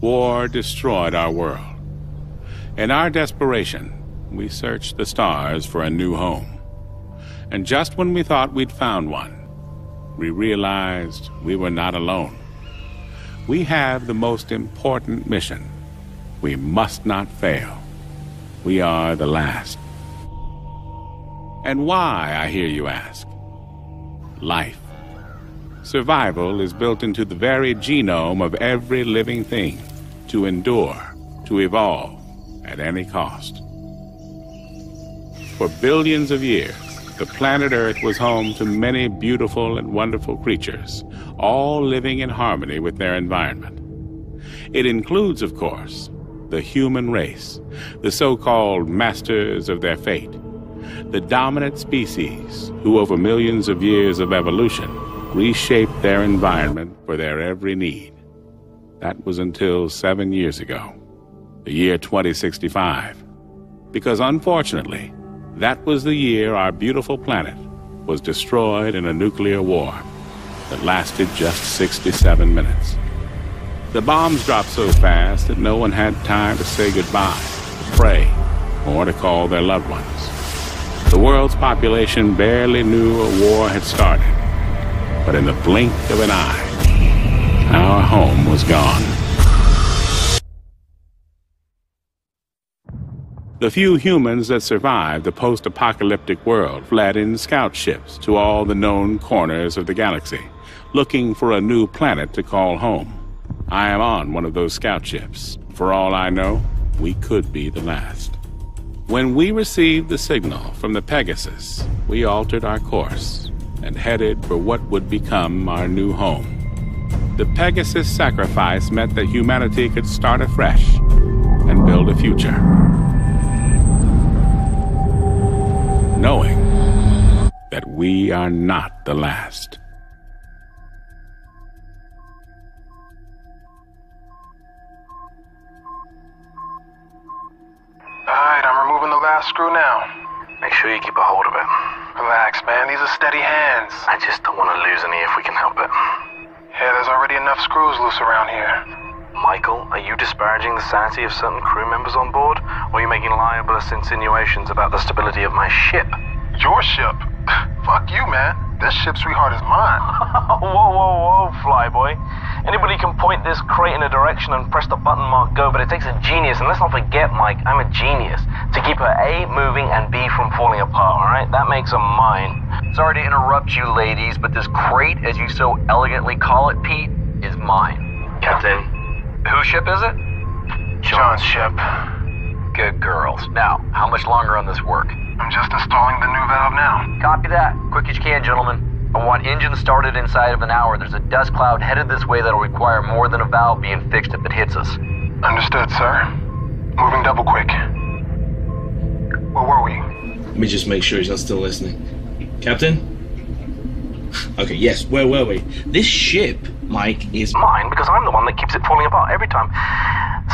War destroyed our world. In our desperation, we searched the stars for a new home. And just when we thought we'd found one, we realized we were not alone. We have the most important mission. We must not fail. We are the last. And why, I hear you ask? Life. Survival is built into the very genome of every living thing, to endure, to evolve, at any cost. For billions of years, the planet Earth was home to many beautiful and wonderful creatures, all living in harmony with their environment. It includes, of course, the human race, the so-called masters of their fate, the dominant species who, over millions of years of evolution, reshaped their environment for their every need. That was until 7 years ago, the year 2065. Because unfortunately, that was the year our beautiful planet was destroyed in a nuclear war that lasted just 67 minutes. The bombs dropped so fast that no one had time to say goodbye, to pray, or to call their loved ones. The world's population barely knew a war had started, but in the blink of an eye, our home was gone. The few humans that survived the post-apocalyptic world fled in scout ships to all the known corners of the galaxy, looking for a new planet to call home. I am on one of those scout ships. For all I know, we could be the last. When we received the signal from the Pegasus, we altered our course and headed for what would become our new home. The Pegasus sacrifice meant that humanity could start afresh and build a future, knowing that we are not the last. Alright, I'm removing the last screw now. Make sure you keep a hold of it. Relax, man. These are steady hands. I just don't want to lose any if we can help it. Yeah, there's already enough screws loose around here. Michael, are you disparaging the sanity of certain crew members on board? Or are you making libelous insinuations about the stability of my ship? Your ship? Fuck you, man. This ship, sweetheart, is mine. Whoa, flyboy. Anybody can point this crate in a direction and press the button marked go, but it takes a genius, and let's not forget, Mike, I'm a genius, to keep her A moving and B from falling apart, alright? That makes her mine. Sorry to interrupt you, ladies, but this crate, as you so elegantly call it, Pete, is mine. Captain, whose ship is it? John's ship. Good girls. Now, how much longer on this work? I'm just installing the new valve now. Copy that. Quick as you can, gentlemen. I want engines started inside of an hour. There's a dust cloud headed this way that'll require more than a valve being fixed if it hits us. Understood, sir. Moving double quick. Where were we? Let me just make sure he's not still listening. Captain? Okay, yes, where were we? This ship, Mike, is mine because I'm the one that keeps it falling apart every time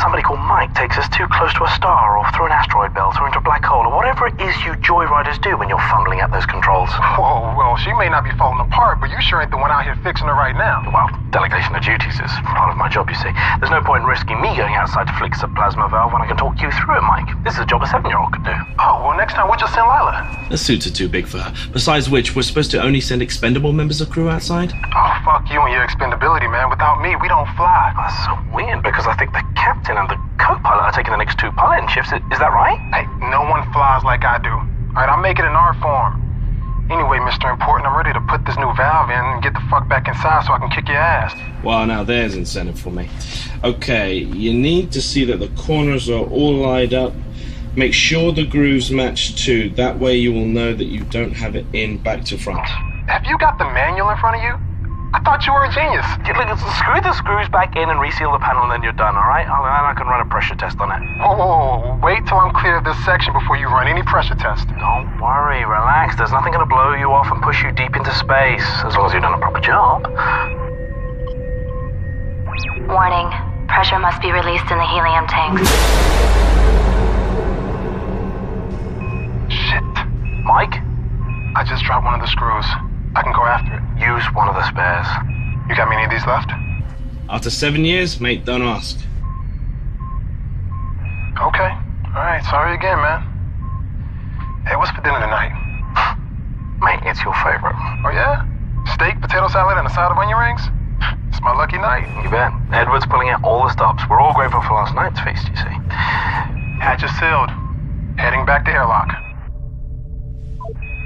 somebody called Mike takes us too close to a star or through an asteroid belt or into a black hole or whatever it is you joyriders do when you're fumbling at those controls. Whoa, well, she may not be falling apart, but you sure ain't the one out here fixing her right now. Well, delegation of duties is part of my job, you see. There's no point in risking me going outside to fix a plasma valve when I can talk you through it, Mike. This is a job a 7-year-old could do. Oh, well, next time we'll just send Lila. The suits are too big for her. Besides which, we're supposed to only send expendable members of crew outside? Oh, fuck you and your expendability, man. Without me, we don't fly. That's so weird, because I think the captain and the co-pilot are taking the next 2 piloting shifts. Is that right? Hey, no one flies like I do. Alright, I'll make it in art form. Anyway, Mr. Important, I'm ready to put this new valve in and get the fuck back inside so I can kick your ass. Well, now there's incentive for me. Okay, you need to see that the corners are all lined up. Make sure the grooves match too. That way you will know that you don't have it in back to front. Have you got the manual in front of you? I thought you were a genius. Screw the screws back in and reseal the panel and then you're done, alright? I can run a pressure test on it. Whoa. Wait till I'm clear of this section before you run any pressure test. Don't worry, relax. There's nothing gonna blow you off and push you deep into space, as long as you've done a proper job. Warning. Pressure must be released in the helium tanks. Shit. Mike? I just dropped one of the screws. I can go after it. Use one of the spares. You got many of these left? After 7 years, mate, don't ask. Okay. All right, sorry again, man. Hey, what's for dinner tonight? Mate, it's your favorite. Oh, yeah? Steak, potato salad, and a side of onion rings? It's my lucky night. You bet. Edward's pulling out all the stops. We're all grateful for last night's feast, you see. Hatch is sealed. Heading back to airlock.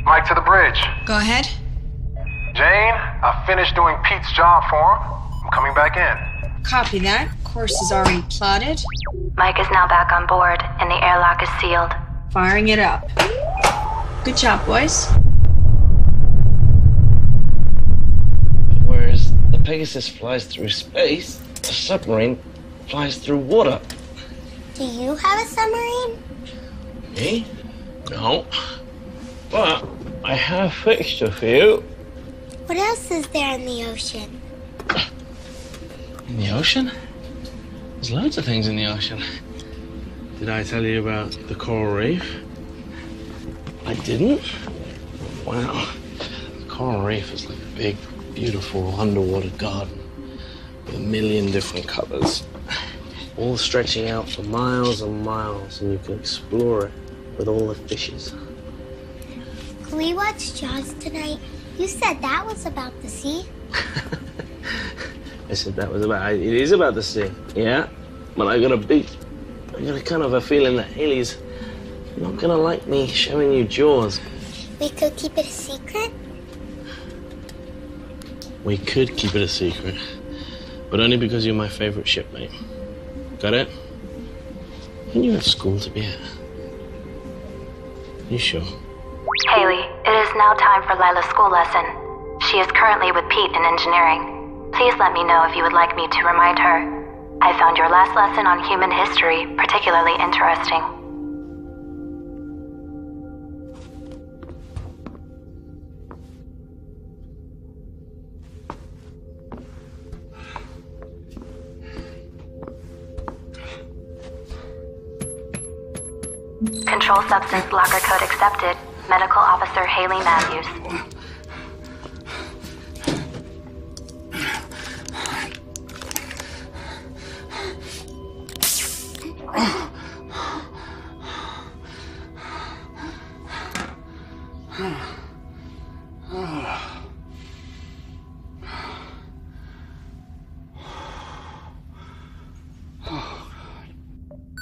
Mike to the bridge. Go ahead. Jane, I finished doing Pete's job for him. I'm coming back in. Copy that. Course is already plotted. Mike is now back on board, and the airlock is sealed. Firing it up. Good job, boys. Whereas the Pegasus flies through space, the submarine flies through water. Do you have a submarine? Me? No. But I have fixed a few. What else is there in the ocean? In the ocean? There's loads of things in the ocean. Did I tell you about the coral reef? I didn't? Wow. The coral reef is like a big, beautiful underwater garden with a million different colors, all stretching out for miles and miles, and you can explore it with all the fishes. Can we watch Jaws tonight? You said that was about the sea. I said that was about, it is about the sea, yeah? But I got a kind of a feeling that Haley's not gonna like me showing you Jaws. We could keep it a secret? We could keep it a secret, but only because you're my favorite shipmate. Got it? And you have school to be at. You sure? Haley, it is now time for Lila's school lesson. She is currently with Pete in engineering. Please let me know if you would like me to remind her. I found your last lesson on human history particularly interesting. Control substance blocker code accepted. Medical Officer Haley Matthews.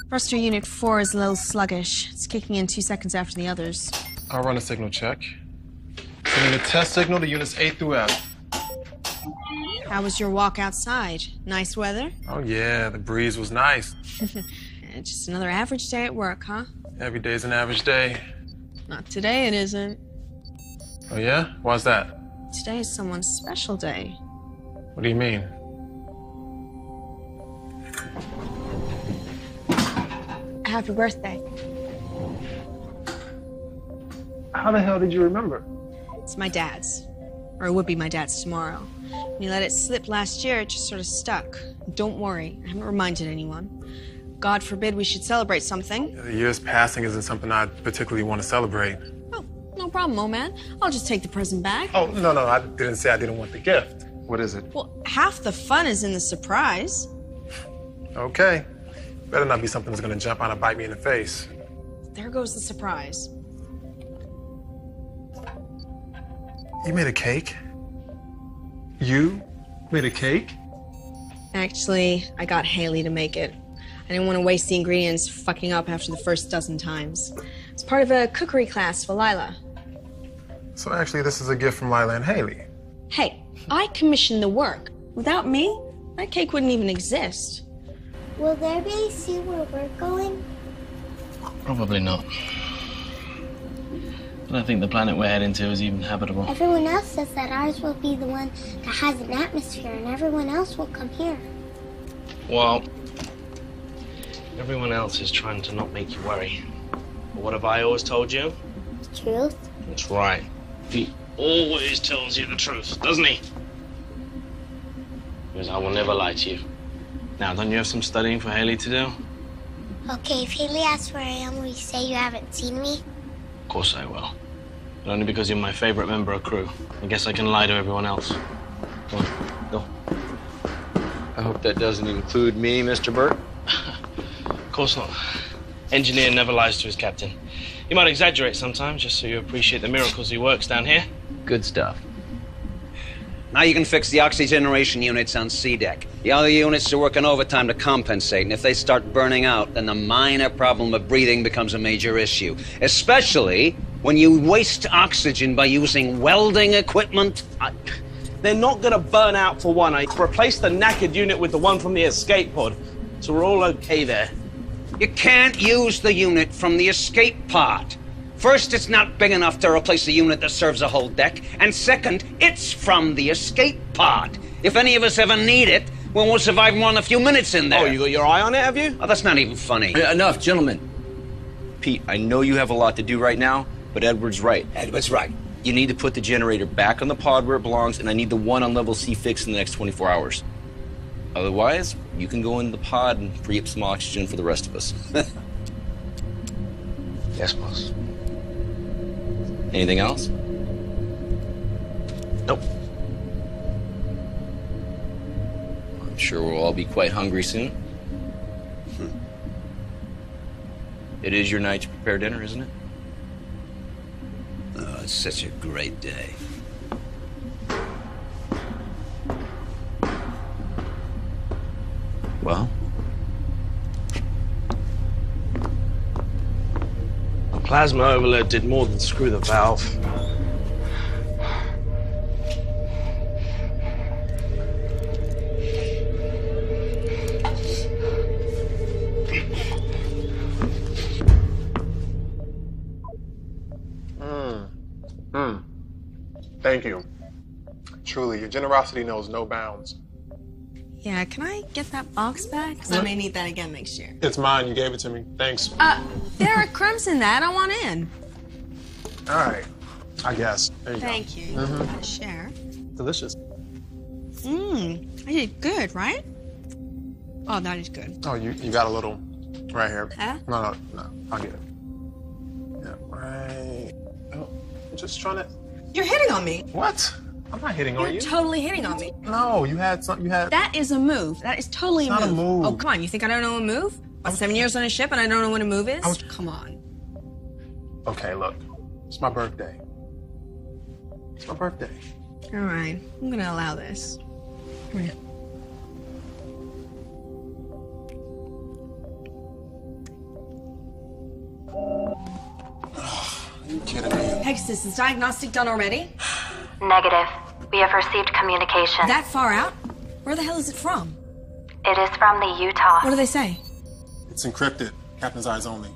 Thruster Unit 4 is a little sluggish. It's kicking in 2 seconds after the others. I'll run a signal check. Sending a test signal to units A through F. How was your walk outside? Nice weather? Oh, yeah, the breeze was nice. Just another average day at work, huh? Every day's an average day. Not today, it isn't. Oh, yeah? Why's that? Today is someone's special day. What do you mean? Happy birthday. How the hell did you remember? It's my dad's. Or it would be my dad's tomorrow. When you let it slip last year, it just sort of stuck. Don't worry, I haven't reminded anyone. God forbid we should celebrate something. The year's passing isn't something I particularly want to celebrate. Oh, no problem, old man. I'll just take the present back. Oh, no, I didn't say I didn't want the gift. What is it? Well, half the fun is in the surprise. Okay. Better not be something that's gonna jump out and bite me in the face. There goes the surprise. You made a cake? You made a cake? Actually, I got Haley to make it. I didn't want to waste the ingredients fucking up after the first dozen times. It's part of a cookery class for Lila. So actually, this is a gift from Lila and Haley. Hey, I commissioned the work. Without me, that cake wouldn't even exist. Will there be see where we're going? Probably not. I don't think the planet we're heading to is even habitable. Everyone else says that ours will be the one that has an atmosphere and everyone else will come here. Well, everyone else is trying to not make you worry. But what have I always told you? The truth? That's right. He always tells you the truth, doesn't he? Because I will never lie to you. Now, don't you have some studying for Haley to do? Okay, if Haley asks where I am, will you say you haven't seen me? Of course I will. But only because you're my favorite member of crew. I guess I can lie to everyone else. Come on, go. I hope that doesn't include me, Mr. Burt. Of course not. Engineer never lies to his captain. He might exaggerate sometimes, just so you appreciate the miracles he works down here. Good stuff. Now you can fix the oxygeneration units on C deck. The other units are working overtime to compensate, and if they start burning out, then the minor problem of breathing becomes a major issue. Especially when you waste oxygen by using welding equipment. They're not gonna burn out for one. I replaced the knackered unit with the one from the escape pod, so we're all okay there. You can't use the unit from the escape pod. First, it's not big enough to replace a unit that serves a whole deck, and second, it's from the escape pod. If any of us ever need it, we won't survive more than a few minutes in there. Oh, you got your eye on it, have you? Oh, that's not even funny. Enough, gentlemen. Pete, I know you have a lot to do right now, but Edward's right. Edward's right. You need to put the generator back on the pod where it belongs, and I need the one on level C fixed in the next 24 hours. Otherwise, you can go in the pod and free up some oxygen for the rest of us. Yes, boss. Anything else? Nope. I'm sure we'll all be quite hungry soon. It is your night to prepare dinner, isn't it? Oh, it's such a great day. Well? The plasma overload did more than screw the valve. Thank you. Truly, your generosity knows no bounds. Yeah, can I get that box back? Because I may need that again next year. It's mine. You gave it to me. Thanks. There are crumbs in that. I want in. All right. I guess. There you go. Thank you. Gotta share. Delicious. I did good, right? Oh, that is good. Oh, you got a little right here. Huh? No. I'll get it. Yeah, right. Oh, I'm just trying to... You're hitting on me. What? I'm not hitting on you. You're totally hitting on me. No, you had something. That is a move. That is totally It's not a move. Oh, come on. You think I don't know a move? What, 7 years on a ship and I don't know what a move is? Come on. Okay, look. It's my birthday. It's my birthday. All right. I'm gonna allow this. Come here. Are you kidding me? Pegasus, is diagnostic done already? Negative. We have received communication. That far out? Where the hell is it from? It is from the Utah. What do they say? It's encrypted. Captain's eyes only.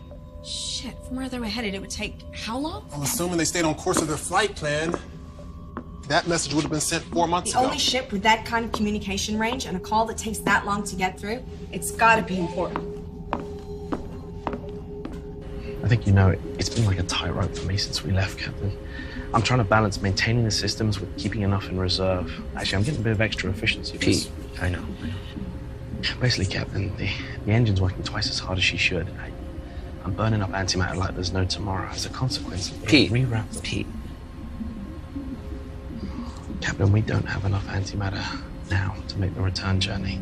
Shit, from where they were headed, it would take how long? I'm assuming they stayed on course of their flight plan. That message would have been sent 4 months The ago. only ship with that kind of communication range and a call that takes that long to get through, it's gotta be important. I think you know, it's been like a tightrope for me since we left, Captain. I'm trying to balance maintaining the systems with keeping enough in reserve. Actually, I'm getting a bit of extra efficiency. Pete, I know. Basically, Captain, the engine's working twice as hard as she should. I'm burning up antimatter like there's no tomorrow. As a consequence, Pete, reroute. Pete. Captain, we don't have enough antimatter now to make the return journey.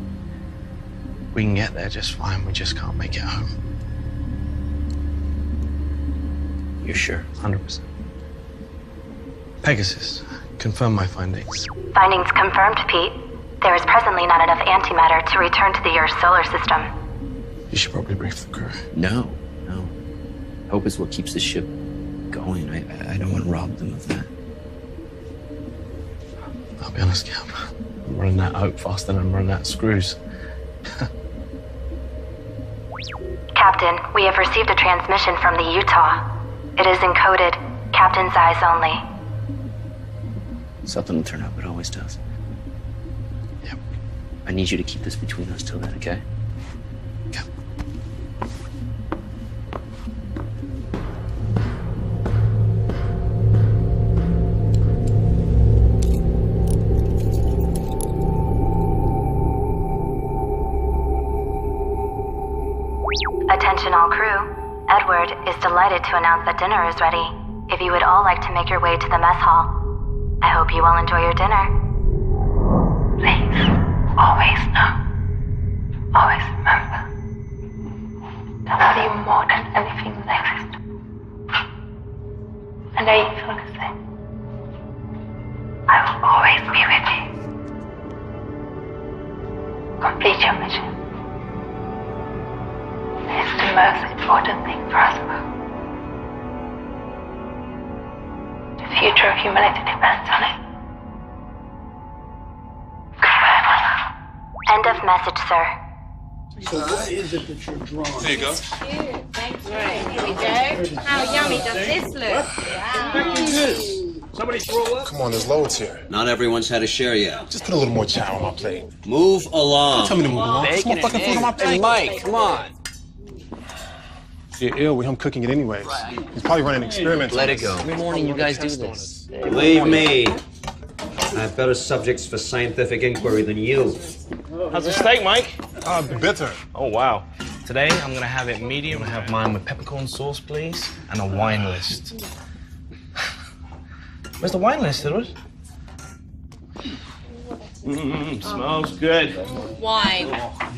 We can get there just fine, we just can't make it home. You're sure? 100%. Pegasus, confirm my findings. Findings confirmed, Pete. There is presently not enough antimatter to return to the Earth solar system. You should probably brief the crew. No. Hope is what keeps the ship going. I don't want to rob them of that. I'll be honest, Cap. I'm running that hope faster than I'm running that screws. Captain, we have received a transmission from the Utah. It is encoded. Captain's eyes only. Something will turn up. It always does. Yep. I need you to keep this between us till then, okay? Cap. Attention all crew. Edward is delighted to announce that dinner is ready. If you would all like to make your way to the mess hall, I hope you all enjoy your dinner. Please, always know, always remember, I love you more than anything next. And I feel the same. I will always be with you. Complete your mission. It's the most important thing for us both. The future of humanity depends on it. Goodbye, Mother. End of message, sir. So what is it that you're drawing? There you go. Cute. Thank you. Right, here we go. How yummy does this look? Wow. This. Somebody throw up? Come on, there's loads here. Not everyone's had a share yet. Just put a little more chow on my plate. Move along. Tell me to move along. Put some more fucking food on my plate. Hey, Mike, come on. You're ill with him cooking it anyways. He's probably running experiments. Let it go. Every morning you guys do this. Believe me, I have better subjects for scientific inquiry than you. How's the steak, Mike? Bitter. Oh, wow. Today, I'm gonna have it medium. I have mine with peppercorn sauce, please, and a wine list. Where's the wine list, Edward? Smells good. Wine.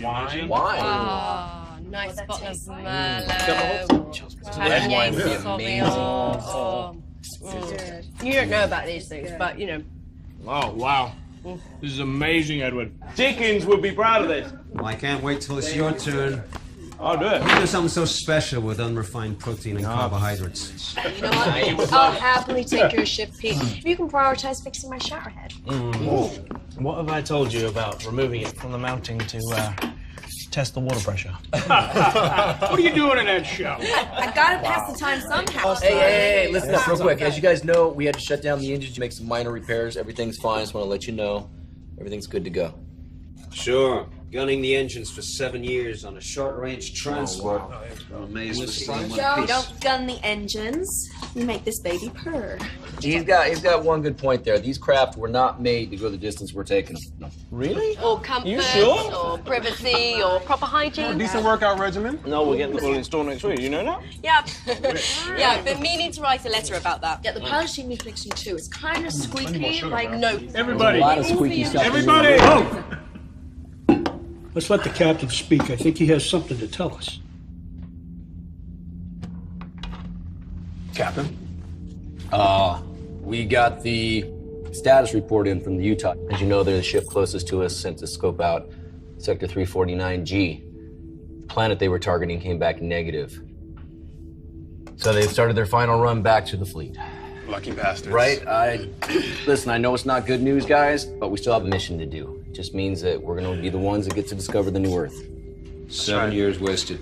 Wine? Oh, nice bottle of Merlot. Red wine would be Sauvignon. You don't know about these things, but you know. Oh, wow. This is amazing, Edward. Dickens would be proud of this. Well, I can't wait till it's your turn. I'll do it. There's something so special with unrefined protein and carbohydrates. You know what? I'll happily take your shift, Pete. If you can prioritize fixing my shower head. What have I told you about removing it from the mounting to test the water pressure? What are you doing in that show? I gotta pass the time somehow. Hey, listen up real quick. As you guys know, we had to shut down the engines to make some minor repairs. Everything's fine. Just want to let you know. Everything's good to go. Sure. Gunning the engines for 7 years on a short-range transport. I'm amazed to see in one piece. Don't gun the engines. You make this baby purr. He's got one good point there. These craft were not made to go the distance we're taking them. Really? Or comfort, You sure? or privacy, or proper hygiene. Decent workout regimen. No, we're getting the full install next week. You know that? Yeah. Yeah, I've been meaning to write a letter about that. Yeah, the polishing needs fixing too. It's kind of squeaky, like no. Everybody. A lot of squeaky stuff. Everybody. Oh. Let's let the captain speak. I think he has something to tell us. Captain? We got the status report in from the Utah. As you know, they're the ship closest to us, sent to scope out Sector 349G. The planet they were targeting came back negative. So they've started their final run back to the fleet. Lucky bastards. Right? Listen, I know it's not good news, guys, but we still have a mission to do. It just means that we're going to be the ones that get to discover the new Earth. 7 years wasted.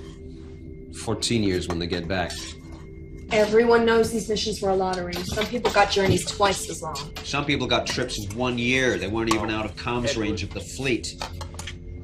14 years when they get back. Everyone knows these missions were a lottery. Some people got journeys twice as long. Some people got trips in 1 year. They weren't even out of comms range of the fleet.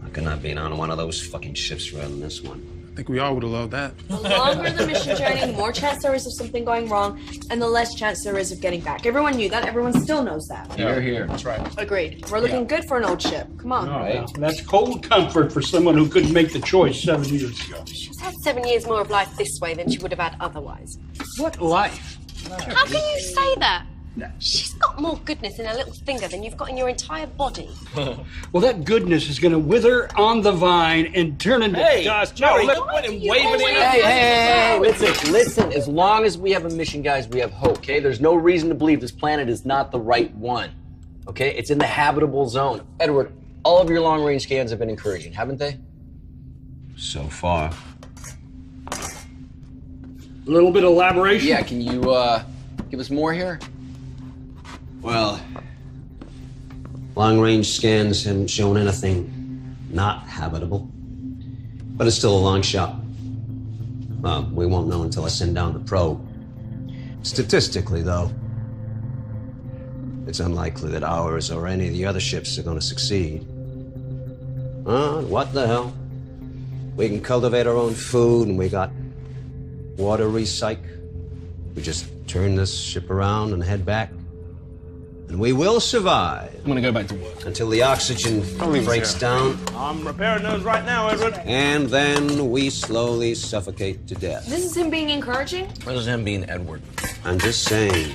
I could not be on one of those fucking ships rather than this one. I think we all would have loved that. The longer the mission journey, the more chance there is of something going wrong, and the less chance there is of getting back. Everyone knew that. Everyone still knows that. You're here. That's right. Agreed. We're looking good for an old ship. Come on. Right. That's cold comfort for someone who couldn't make the choice 7 years ago. She's had 7 years more of life this way than she would have had otherwise. What life? How can you say that? She's got more goodness in her little finger than you've got in your entire body. Well, that goodness is going to wither on the vine and turn into dust. Jerry, what him waving in. Hey, listen. As long as we have a mission, guys, we have hope, okay? There's no reason to believe this planet is not the right one, okay? It's in the habitable zone. Edward, all of your long-range scans have been encouraging, haven't they? So far. A little bit of elaboration? Yeah, can you give us more here? Well, long-range scans haven't shown anything not habitable. But it's still a long shot. Well, we won't know until I send down the probe. Statistically, though, it's unlikely that ours or any of the other ships are going to succeed. What the hell? We can cultivate our own food, and we got water recyc. We just turn this ship around and head back. And we will survive. I'm gonna go back to work. Until the oxygen breaks down. I'm repairing those right now, Edward. And then we slowly suffocate to death. This is him being encouraging? This is him being Edward. I'm just saying,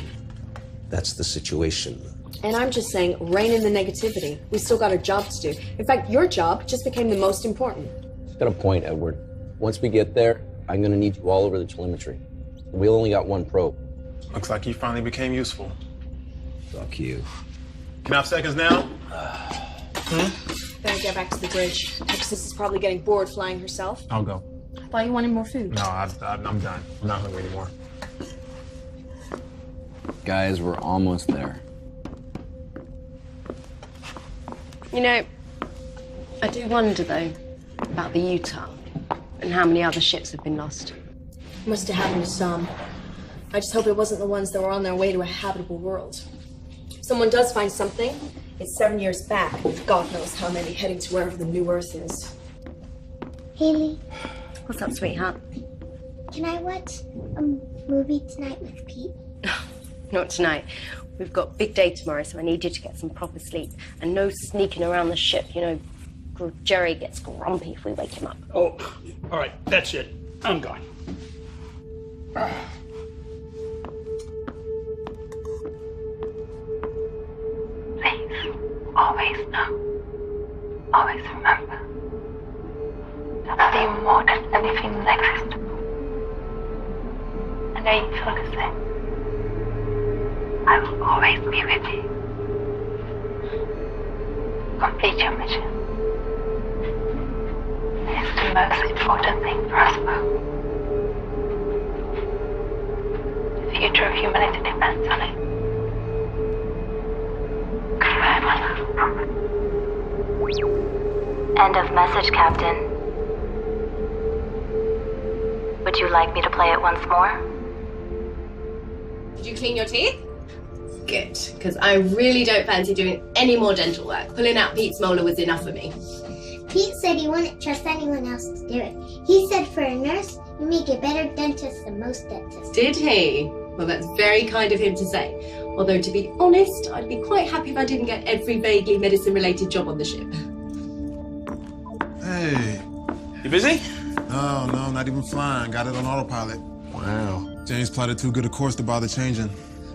that's the situation. And I'm just saying, rein in the negativity. We still got a job to do. In fact, your job just became the most important. He's got a point, Edward. Once we get there, I'm gonna need you all over the telemetry. We only got one probe. Looks like you finally became useful. Fuck you. Can I have seconds now? Better get back to the bridge. Texas is probably getting bored flying herself. I'll go. I thought you wanted more food. No, I'm done. I'm not hungry anymore. Guys, we're almost there. You know, I do wonder, though, about the Utah and how many other ships have been lost. Must have happened to some. I just hope it wasn't the ones that were on their way to a habitable world. If someone does find something, it's 7 years back. God knows how many heading to wherever the new Earth is. Haley, What's up, sweetheart? can I watch a movie tonight with Pete? Not tonight. We've got a big day tomorrow, so I need you to get some proper sleep. And no sneaking around the ship. You know, Jerry gets grumpy if we wake him up. Oh, all right, that's it. I'm gone. Please, always know, always remember that I love you more than anything that exists. I know you feel the same. I will always be with you. Complete your mission. It's the most important thing for us both. The future of humanity depends on it. Goodbye, my love. End of message, Captain. Would you like me to play it once more? Did you clean your teeth? Good, because I really don't fancy doing any more dental work. Pulling out Pete's molar was enough for me. Pete said he wouldn't trust anyone else to do it. He said for a nurse, you make a better dentist than most dentists. Did he? Well, that's very kind of him to say. Although, to be honest, I'd be quite happy if I didn't get every vaguely medicine-related job on the ship. Hey. You busy? No, not even flying. Got it on autopilot. Wow. James plotted too good a course to bother changing.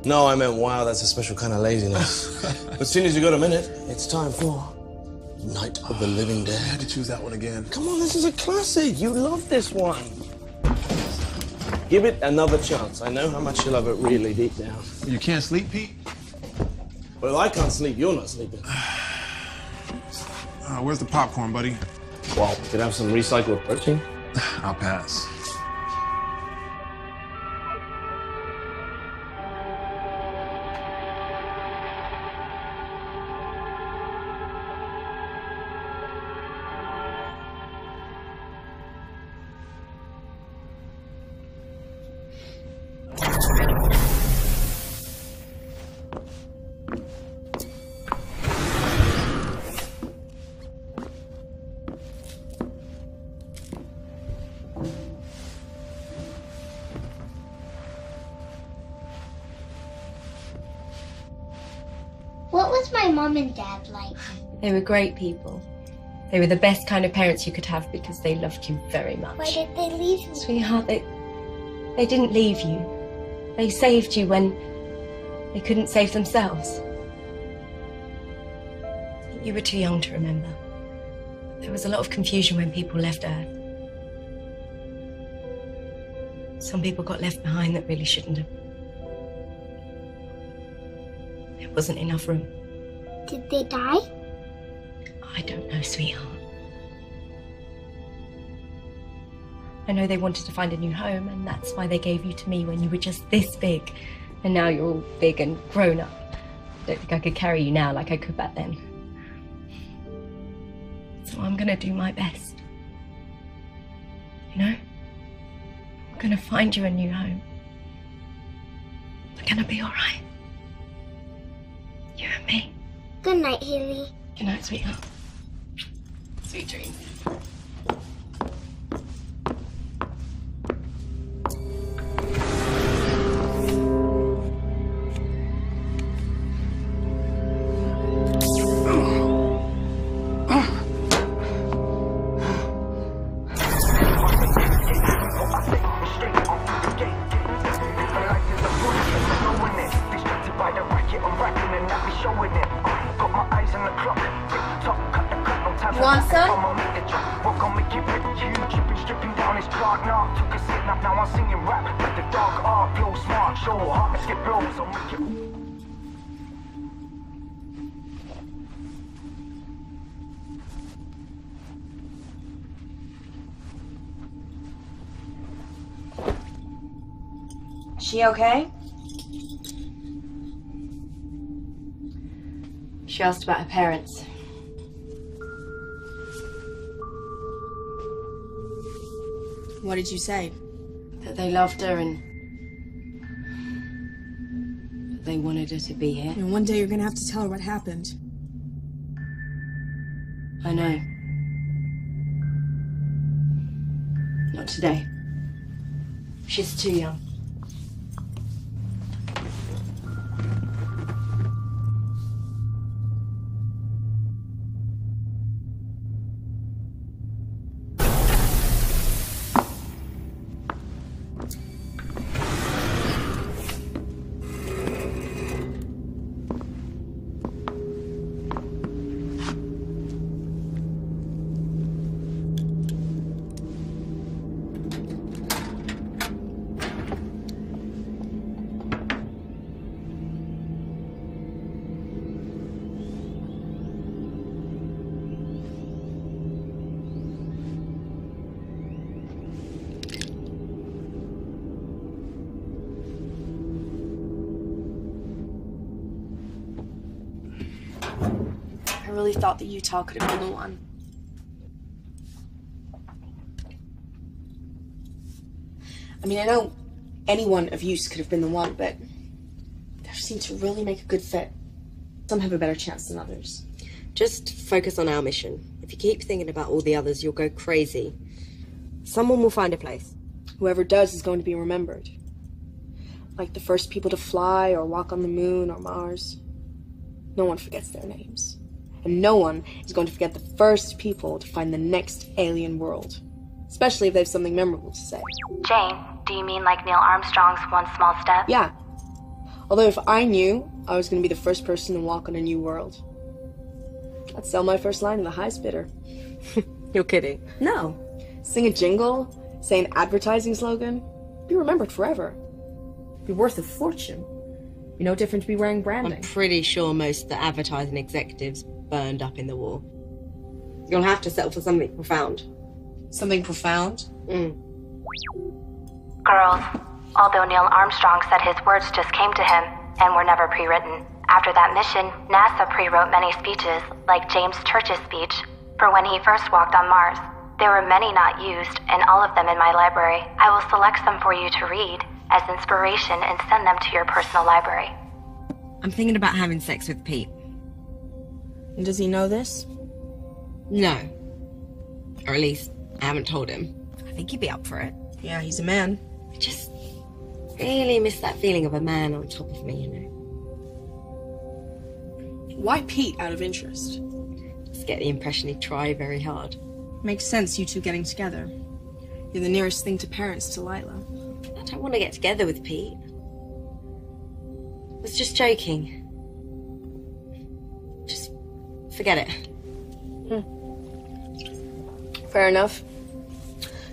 No, I meant wow, that's a special kind of laziness. But as soon as you got a minute, it's time for Night of the Living Dead. I had to choose that one again. Come on, this is a classic. You love this one. Give it another chance. I know how much you love it really deep down. You can't sleep, Pete? Well, if I can't sleep, you're not sleeping. Where's the popcorn, buddy? Well, we could have some recycled protein. I'll pass. What was my mom and dad like? They were great people. They were the best kind of parents you could have because they loved you very much. Why did they leave me? Sweetheart, they didn't leave you. They saved you when they couldn't save themselves. You were too young to remember. There was a lot of confusion when people left Earth. Some people got left behind that really shouldn't have. There wasn't enough room. Did they die? I don't know, sweetheart. I know they wanted to find a new home, and that's why they gave you to me when you were just this big. And now you're all big and grown up. I don't think I could carry you now like I could back then. So I'm gonna do my best. You know? I'm gonna find you a new home. We're gonna be all right. You and me. Good night, Haley. Good night, sweetheart. Sweet dreams. You want some? this plot now. Took a sit nap, now I'm singing rap. Let the dog art blow smart, show heart and skip blows. I'll make you. She okay? She asked about her parents. What did you say? That they loved her and that they wanted her to be here. And one day you're gonna have to tell her what happened. I know. Not today. She's too young. I really thought that Utah could have been the one. I mean, I know any one of you could have been the one, but they seem to really make a good fit. Some have a better chance than others. Just focus on our mission. If you keep thinking about all the others, you'll go crazy. Someone will find a place. Whoever does is going to be remembered. Like the first people to fly or walk on the moon or Mars. No one forgets their names. And no one is going to forget the first people to find the next alien world. Especially if they have something memorable to say. Jane, do you mean like Neil Armstrong's one small step? Yeah. Although if I knew I was going to be the first person to walk on a new world, I'd sell my first line to the highest bidder. You're kidding. No. Sing a jingle, say an advertising slogan, be remembered forever. Be worth a fortune. Be no different to be wearing branding. I'm pretty sure most of the advertising executives burned up in the war. You'll have to settle for something profound. Something profound? Girls, although Neil Armstrong said his words just came to him and were never pre-written, after that mission, NASA pre-wrote many speeches, like James Church's speech, for when he first walked on Mars. There were many not used, and all of them in my library. I will select some for you to read as inspiration and send them to your personal library. I'm thinking about having sex with Pete. And does he know this? No. Or at least, I haven't told him. I think he'd be up for it. Yeah, he's a man. I just really miss that feeling of a man on top of me, you know. Why Pete, out of interest? Just get the impression he'd try very hard. Makes sense, you two getting together. You're the nearest thing to parents to Lila. I don't want to get together with Pete. I was just joking. Just forget it. Fair enough.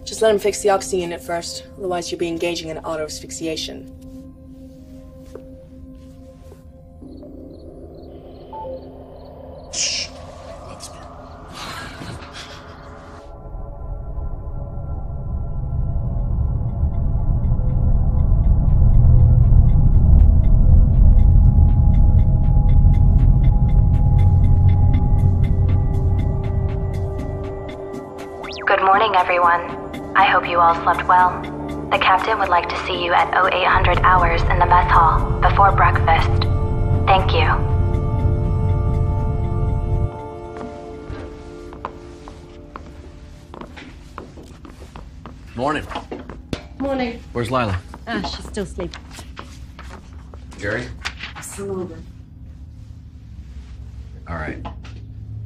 Just let him fix the oxygen unit first, otherwise you'll be engaging in auto-asphyxiation. Shh. Good morning, everyone. I hope you all slept well. The captain would like to see you at 0800 hours in the mess hall before breakfast. Thank you. Morning. Morning. Where's Lila? Ah, she's still sleeping. Jerry? Still over. All right.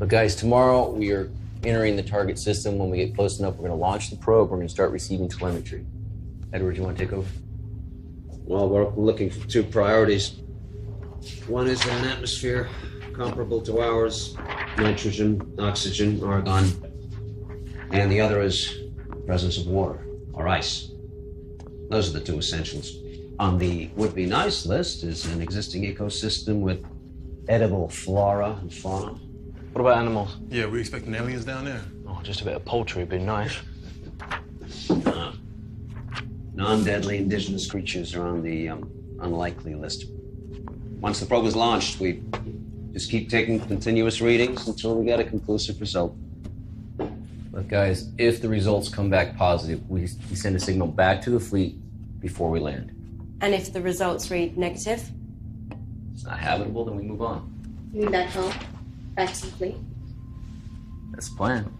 Look, guys, tomorrow we are entering the target system. When we get close enough, we're going to launch the probe. We're going to start receiving telemetry. Edward, you want to take over? Well, we're looking for two priorities. One is an atmosphere comparable to ours, nitrogen, oxygen, argon. And the other is presence of water. All right. Those are the two essentials. On the would-be-nice list is an existing ecosystem with edible flora and fauna. What about animals? Yeah, we expecting aliens down there. Oh, just a bit of poultry would be nice. Non-deadly indigenous creatures are on the unlikely list. Once the probe is launched, we just keep taking continuous readings until we get a conclusive result. But guys, if the results come back positive, we send a signal back to the fleet before we land. And if the results read negative? It's not habitable, then we move on. You mean back home? Back to the fleet? That's the plan.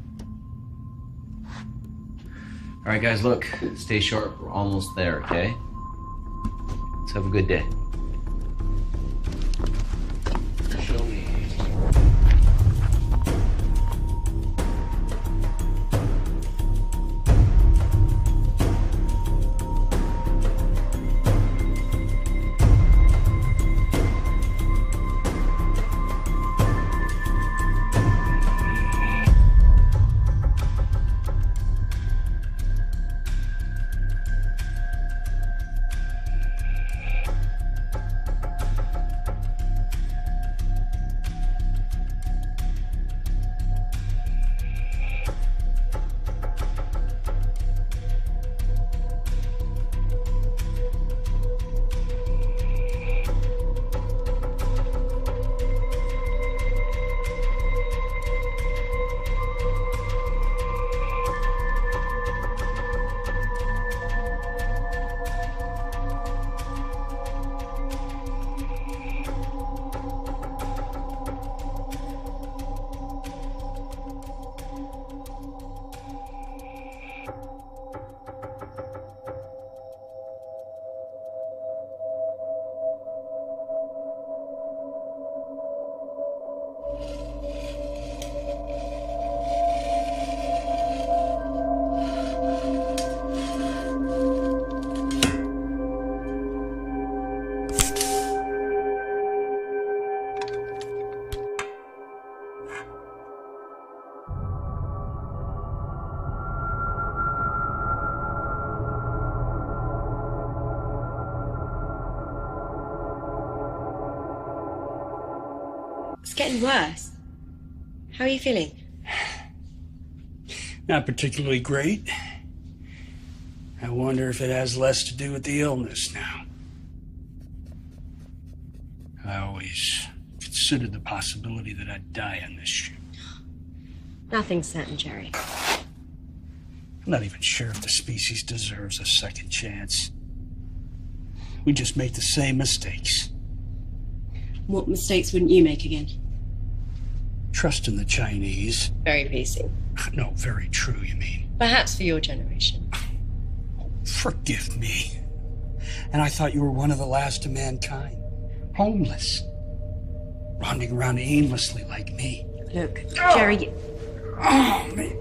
All right, guys, look, stay sharp. We're almost there, okay? Let's have a good day. Show me. It's getting worse. How are you feeling? Not particularly great. I wonder if it has less to do with the illness now. I always considered the possibility that I'd die on this ship. Nothing's certain, Jerry. I'm not even sure if the species deserves a second chance. We just make the same mistakes. What mistakes wouldn't you make again? Trust in the Chinese. Very PC. No, very true, you mean. Perhaps for your generation. Forgive me. And I thought you were one of the last of mankind. Homeless. Wandering around aimlessly like me. Look, Jerry... Oh, man.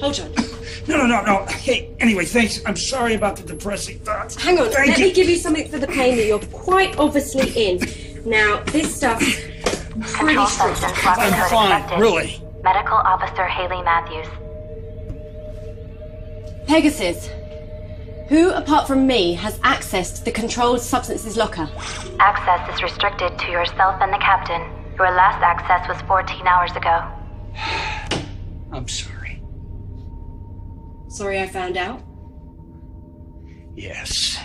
Hold on. No. Hey, anyway, thanks. I'm sorry about the depressing thoughts. Hang on, Thank let you. me give you something for the pain that you're quite obviously in. Now, this stuff... Control substance locked I'm fine, really. Medical Officer Haley Matthews. Pegasus. Who, apart from me, has access to the controlled substances locker? Access is restricted to yourself and the captain. Your last access was 14 hours ago. I'm sorry. Sorry I found out? Yes.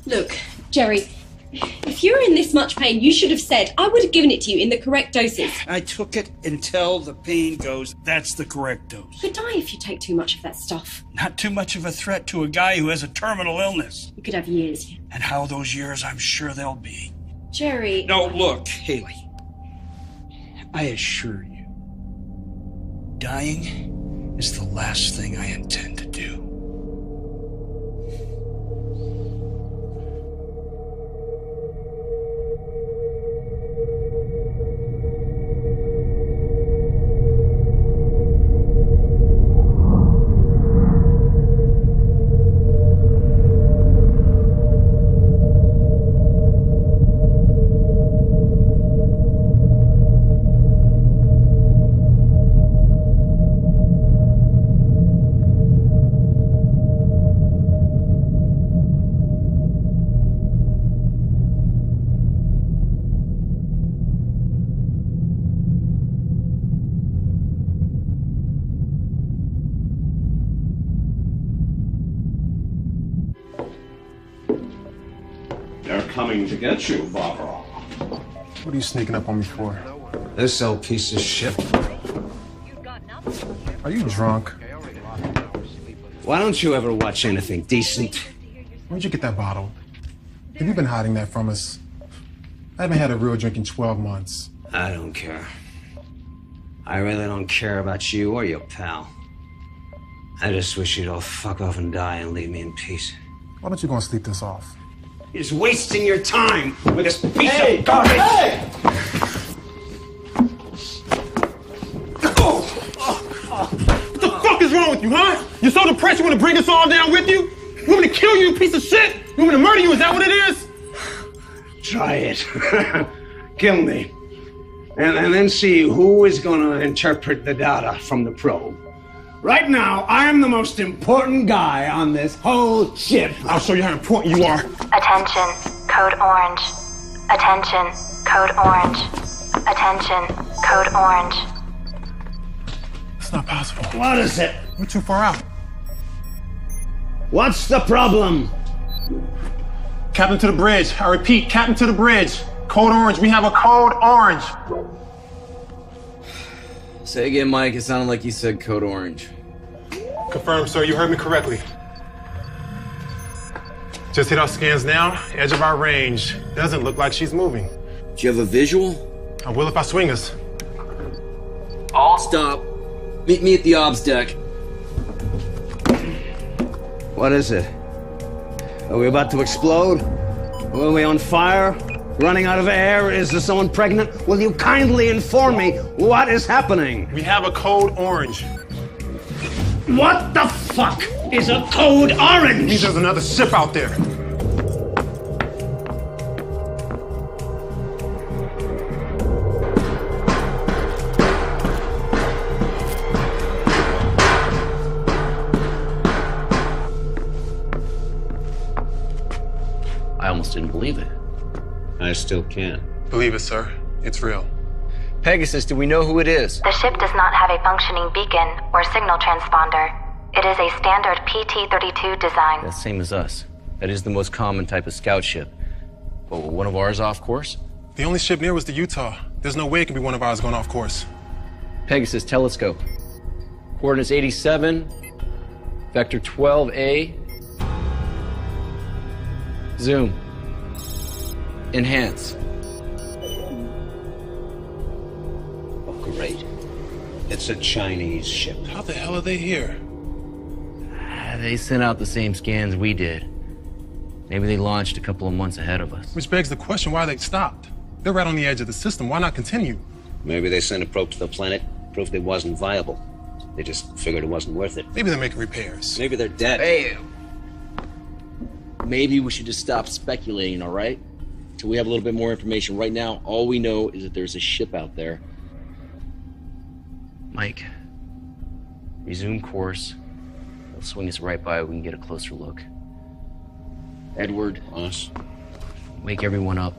Look, Jerry, if you're in this much pain, you should have said. I would have given it to you in the correct doses. I took it until the pain goes. That's the correct dose. You could die if you take too much of that stuff. Not too much of a threat to a guy who has a terminal illness. You could have years. And how those years, I'm sure they'll be. Jerry... No, look, Haley. I assure you, dying is the last thing I intend to do. They're coming to get you, Barbara. What are you sneaking up on me for? This old piece of shit. Are you drunk? Why don't you ever watch anything decent? Where'd you get that bottle? Have you been hiding that from us? I haven't had a real drink in 12 months. I don't care. I really don't care about you or your pal. I just wish you'd all fuck off and die and leave me in peace. Why don't you go and sleep this off? You're just wasting your time with this piece of garbage. Hey! What the fuck is wrong with you, huh? You're so depressed you want to bring us all down with you? You want me to kill you, you piece of shit? You want me to murder you? Is that what it is? Try it. Kill me. And then see who is going to interpret the data from the probe. Right now, I am the most important guy on this whole ship. I'll show you how important you are. Attention, code orange. Attention, code orange. Attention, code orange. It's not possible. What is it? We're too far out. What's the problem? Captain to the bridge. I repeat, Captain to the bridge. Code orange. We have a code orange. Say again, Mike. It sounded like you said code orange. Confirmed, sir. You heard me correctly. Just hit our scans now. Edge of our range. Doesn't look like she's moving. Do you have a visual? I will if I swing us. All stop. Meet me at the obs deck. What is it? Are we about to explode? Are we on fire? Running out of air? Is there someone pregnant? Will you kindly inform me what is happening? We have a code orange. What the fuck is a code orange? Means there's another ship out there. I almost didn't believe it. I still can't. Believe it, sir. It's real. Pegasus, do we know who it is? The ship does not have a functioning beacon or signal transponder. It is a standard PT-32 design. That's same as us. That is the most common type of scout ship. But one of ours off course? The only ship near was the Utah. There's no way it can be one of ours going off course. Pegasus telescope. Coordinates 87, vector 12A. Zoom. Enhance. Oh, great. It's a Chinese ship. How the hell are they here? They sent out the same scans we did. Maybe they launched a couple of months ahead of us. Which begs the question why they stopped. They're right on the edge of the system. Why not continue? Maybe they sent a probe to the planet, proved it wasn't viable. They just figured it wasn't worth it. Maybe they're making repairs. Maybe they're dead. Hey, maybe we should just stop speculating, all right? Till we have a little bit more information. Right now, all we know is that there's a ship out there. Mike, resume course. They'll swing us right by. We can get a closer look. Edward, us, wake everyone up.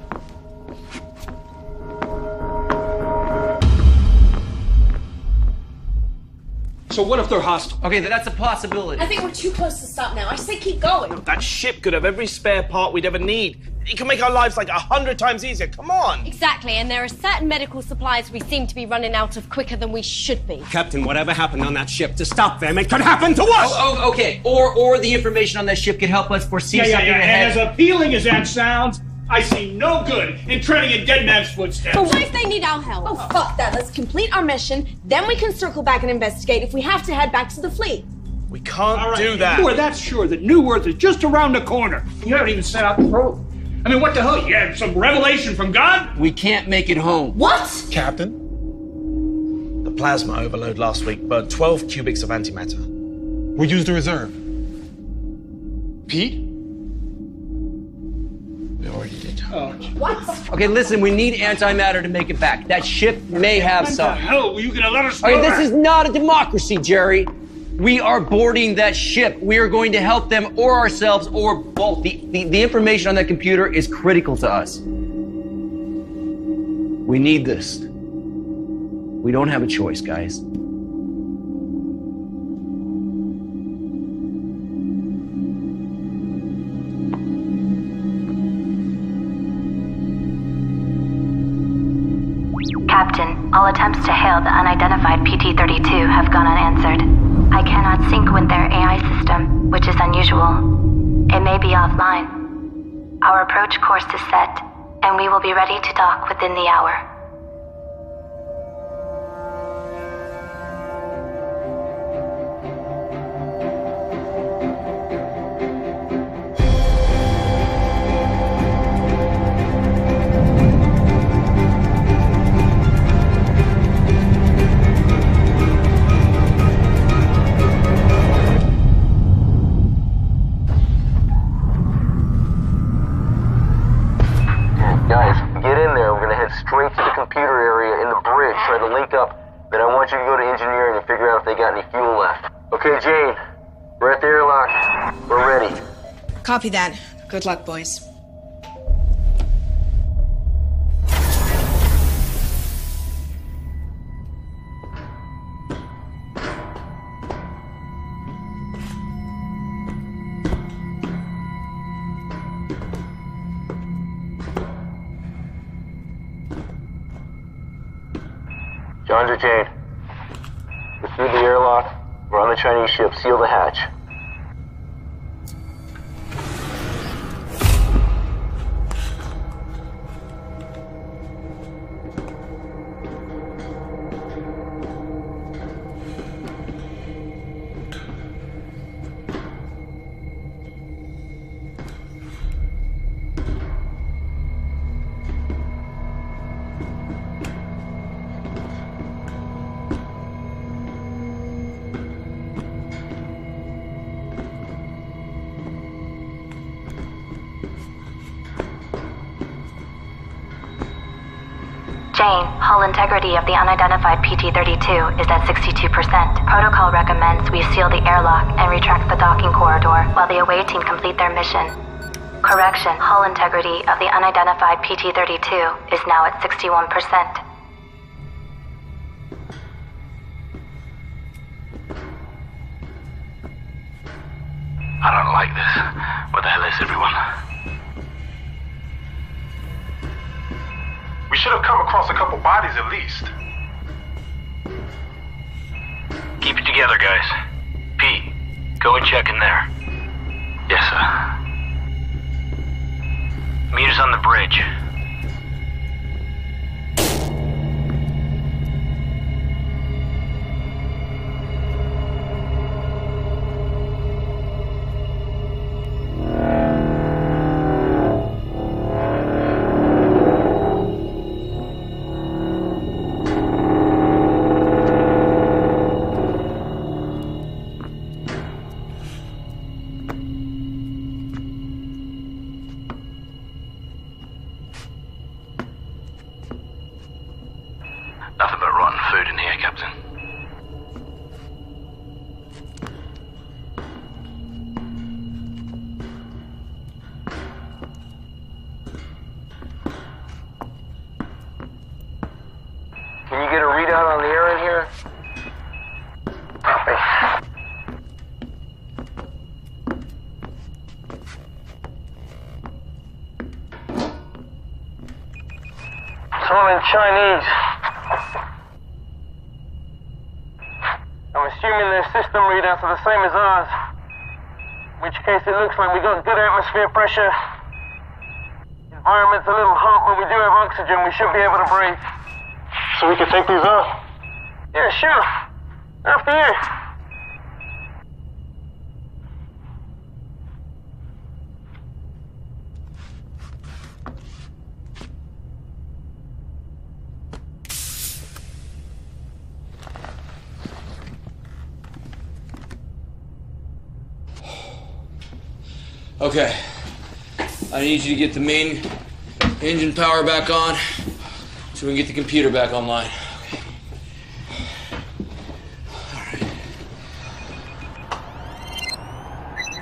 So what if they're hostile? Okay, that's a possibility. I think we're too close to stop now. I say keep going. That ship could have every spare part we'd ever need. It can make our lives like 100 times easier. Come on. Exactly, and there are certain medical supplies we seem to be running out of quicker than we should be. Captain, whatever happened on that ship, to stop them, it could happen to us! Oh, okay. Or the information on that ship could help us foresee something ahead. And as appealing as that sounds, I see no good in treading in dead man's footsteps. But what if they need our help? Oh, fuck that. Let's complete our mission, then we can circle back and investigate if we have to head back to the fleet. We can't do that. You are that sure that New Earth is just around the corner. You haven't even set out the probe. I mean, what the hell? You had some revelation from God? We can't make it home. What? Captain? The plasma overload last week burned 12 cubics of antimatter. We used the reserve. Pete? We already did. What? Okay, listen, we need antimatter to make it back. That ship may have some. What the hell? Were you gonna let us know? Okay, this is not a democracy, Jerry. We are boarding that ship. We are going to help them or ourselves or both. The information on that computer is critical to us. We need this. We don't have a choice, guys. Captain, all attempts to hail the unidentified PT-32 have gone unanswered. I cannot sync with their AI system, which is unusual. It may be offline. Our approach course is set, and we will be ready to dock within the hour. Guys, get in there. We're gonna head straight to the computer area in the bridge, try to link up. Then I want you to go to engineering and figure out if they got any fuel left. Okay, Jane, we're at the airlock. We're ready. Copy that. Good luck, boys. John's or Jane? We're through the airlock. We're on the Chinese ship. Seal the hatch. Jane, hull integrity of the unidentified PT-32 is at 62%. Protocol recommends we seal the airlock and retract the docking corridor while the away team complete their mission. Correction, hull integrity of the unidentified PT-32 is now at 61%. I don't like this. Where the hell is everyone? We should have come across a couple bodies at least. Keep it together, guys. Pete, go and check in there. Yes, sir. Meet us on the bridge. Nothing but rotten food in here, Captain. Can you get a readout on the air in here? Copy. It's all in Chinese. I'm assuming their system readouts are the same as ours. In which case it looks like we got good atmosphere pressure. Environment's a little hot, but we do have oxygen. We should be able to breathe. So we can take these off? Yeah, sure. After you. Okay. I need you to get the main engine power back on so we can get the computer back online. Okay.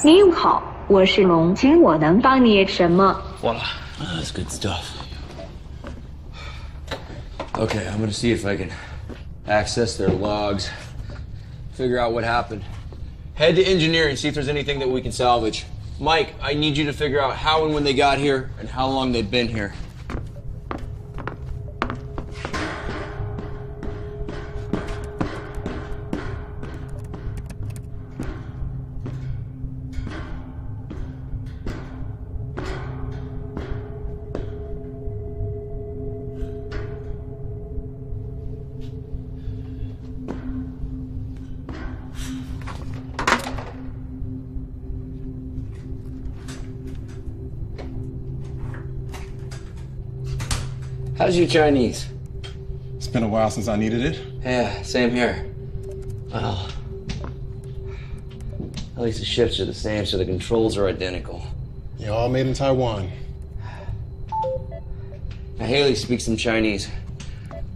您好，我是龙，请我能帮你什么？ Voila. That's good stuff. Okay, I'm gonna see if I can access their logs, figure out what happened. Head to engineering, see if there's anything that we can salvage. Mike, I need you to figure out how and when they got here and how long they've been here. How's your Chinese? It's been a while since I needed it. Yeah, same here. Well, at least the shifts are the same, so the controls are identical. You're all made in Taiwan. Now, Haley speaks some Chinese.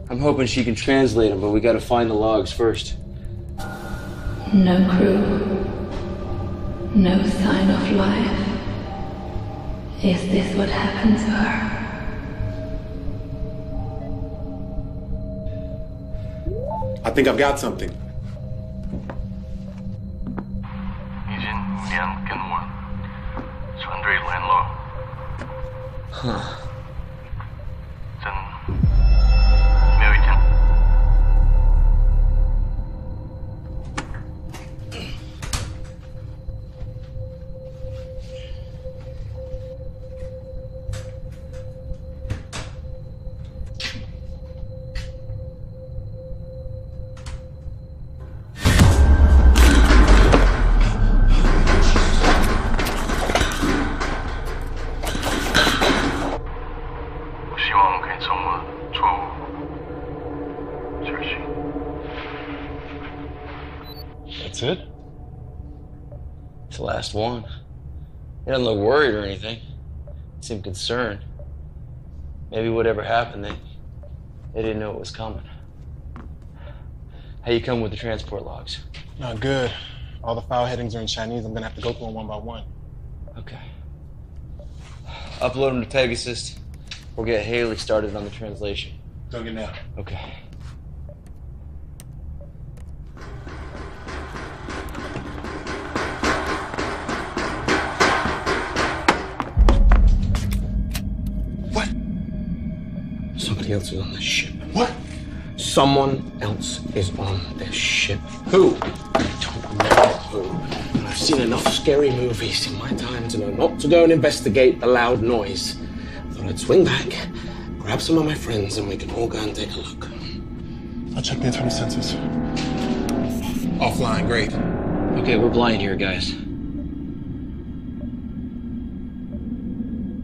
I'm hoping she can translate them, but we gotta find the logs first. No crew. No sign of life. Is this what happened to her? I think I've got something. 已经2更晚，船队联络。真没有一天。That's it? It's the last one. He doesn't look worried or anything. He seemed concerned. Maybe whatever happened, they didn't know it was coming. How you come with the transport logs? Not good. All the file headings are in Chinese. I'm gonna have to go through them one by one. Okay. Upload them to Pegasus. We'll get Haley started on the translation. Doing it now. Okay. What? Somebody else is on this ship. What? Someone else is on this ship. Who? I don't know who. And I've seen enough scary movies in my time to know not to go and investigate the loud noise. I thought I'd swing back, grab some of my friends, and we can all go and take a look. I'll check the internal sensors. Offline, great. Okay, we're blind here, guys.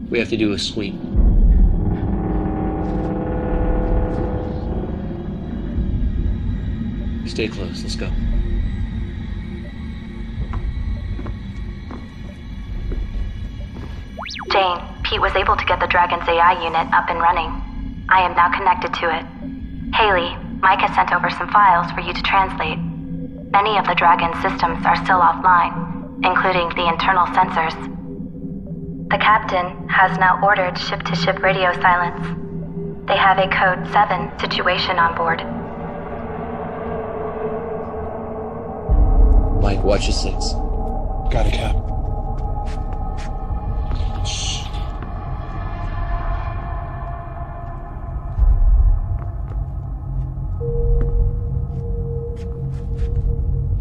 We have to do a sweep. Stay close, let's go. Jane, Pete was able to get the Dragon's AI unit up and running. I am now connected to it. Haley, Mike has sent over some files for you to translate. Many of the Dragon's systems are still offline, including the internal sensors. The captain has now ordered ship-to-ship radio silence. They have a Code 7 situation on board. Mike, watch your 6. Got it, Cap.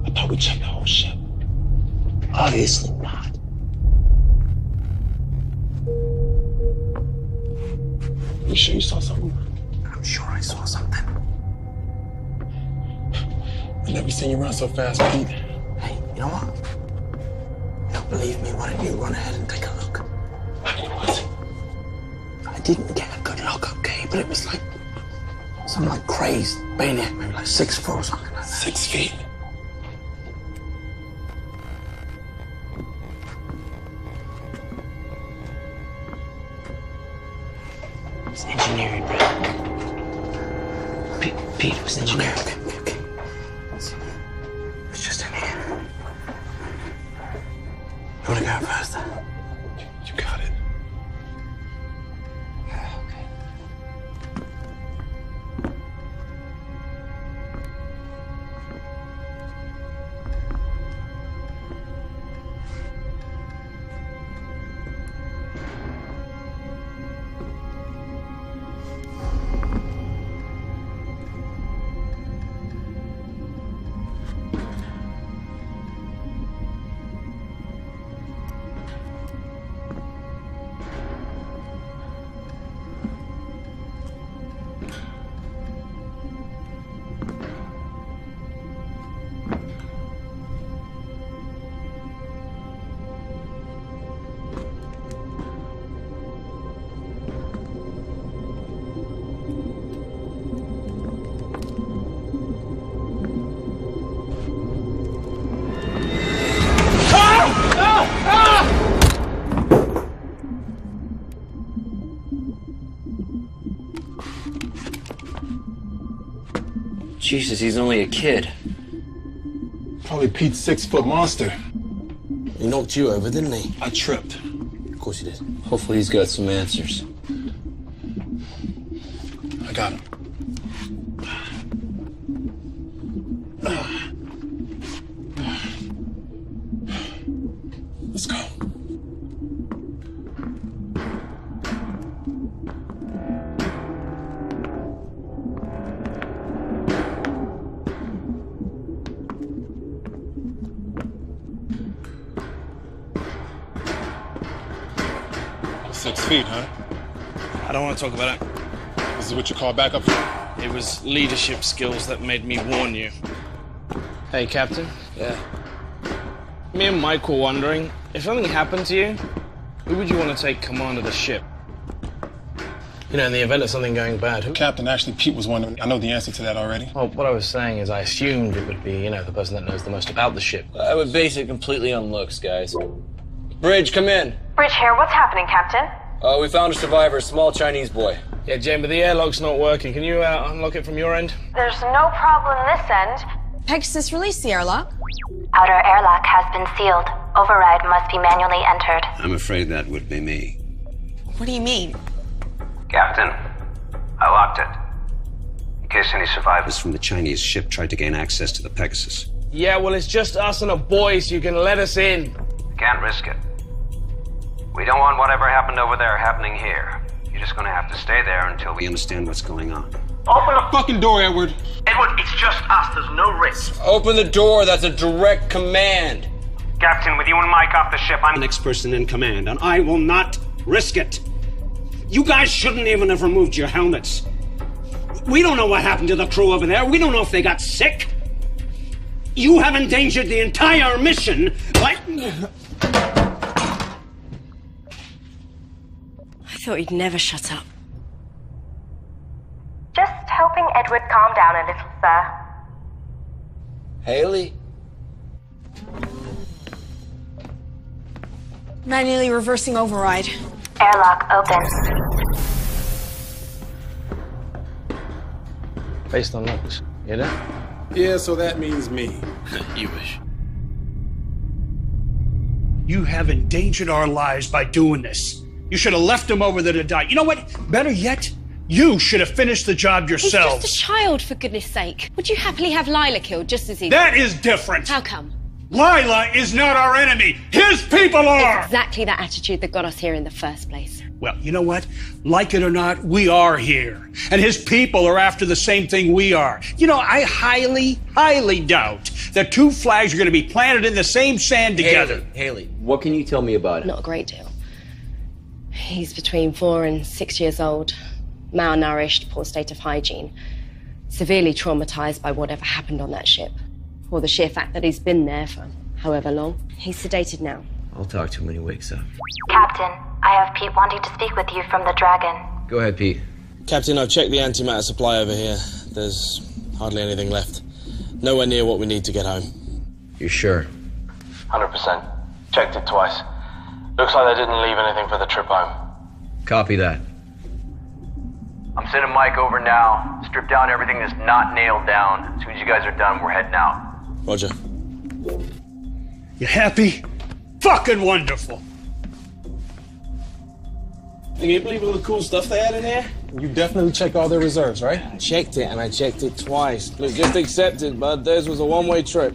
I thought we checked the whole ship. Obviously not. You sure you saw something? I'm sure I saw something. I've never seen you run so fast, Pete. Hey, you know what? You don't believe me? Why don't you run ahead and take a look? What? I didn't get a good look, okay? But it was like some like crazed maniac, maybe like 6 foot or something like that. 6 feet. It's engineering, right? Pete, it was engineering. Okay. It's just in here. You wanna go first? You got it. Okay. Jesus, he's only a kid. Probably Pete's 6-foot monster. He knocked you over, didn't he? I tripped. Of course he did. Hopefully he's got some answers. I got him. Let's go. Six feet, huh? I don't want to talk about it. This is what you call backup? It was leadership skills that made me warn you. Hey, Captain. Yeah. Me and Mike were wondering, if something happened to you, who would you want to take command of the ship? You know, in the event of something going bad, who? Captain, actually, Pete was wondering. I know the answer to that already. Well, what I was saying is I assumed it would be, you know, the person that knows the most about the ship. I would base it completely on looks, guys. Bridge, come in. Bridge here. What's happening, Captain? We found a survivor, a small Chinese boy. Yeah, Jane, but the airlock's not working. Can you unlock it from your end? There's no problem this end. Pegasus, release the airlock. Outer airlock has been sealed. Override must be manually entered. I'm afraid that would be me. What do you mean? Captain, I locked it. In case any survivors from the Chinese ship tried to gain access to the Pegasus. Yeah, well, it's just us and a boy, so you can let us in. Can't risk it. We don't want whatever happened over there happening here. You're just gonna have to stay there until we understand what's going on. Open the fucking door, Edward. Edward, it's just us. There's no risk. Open the door. That's a direct command. Captain, with you and Mike off the ship, I'm the next person in command, and I will not risk it. You guys shouldn't even have removed your helmets. We don't know what happened to the crew over there. We don't know if they got sick. You have endangered the entire mission by... I thought you'd never shut up. Just helping Edward calm down a little, sir. Haley? Manually reversing override. Airlock open. Based on looks, you know? Yeah, so that means me. You wish. You have endangered our lives by doing this. You should have left him over there to die. You know what? Better yet, you should have finished the job yourselves. He's just a child, for goodness sake. Would you happily have Lila killed just as easy? That is different. How come? Lila is not our enemy. His people are! It's exactly that attitude that got us here in the first place. Well, you know what? Like it or not, we are here. And his people are after the same thing we are. You know, I highly doubt that two flags are going to be planted in the same sand together. Haley, what can you tell me about it? Not a great deal. He's between 4 and 6 years old, malnourished, poor state of hygiene, severely traumatized by whatever happened on that ship, or the sheer fact that he's been there for however long. He's sedated now. I'll talk to him when he wakes up. Captain, I have Pete wanting to speak with you from the Dragon. Go ahead, Pete. Captain, I've checked the antimatter supply over here. There's hardly anything left. Nowhere near what we need to get home. You sure? 100%. Checked it twice. Looks like they didn't leave anything for the trip home. Copy that. I'm sending Mike over now. Strip down everything that's not nailed down. As soon as you guys are done, we're heading out. Roger. You happy? Fucking wonderful. Can you believe all the cool stuff they had in here? You definitely checked all their reserves, right? I checked it, and I checked it twice. Look, just accept it, bud. Theirs was a one-way trip.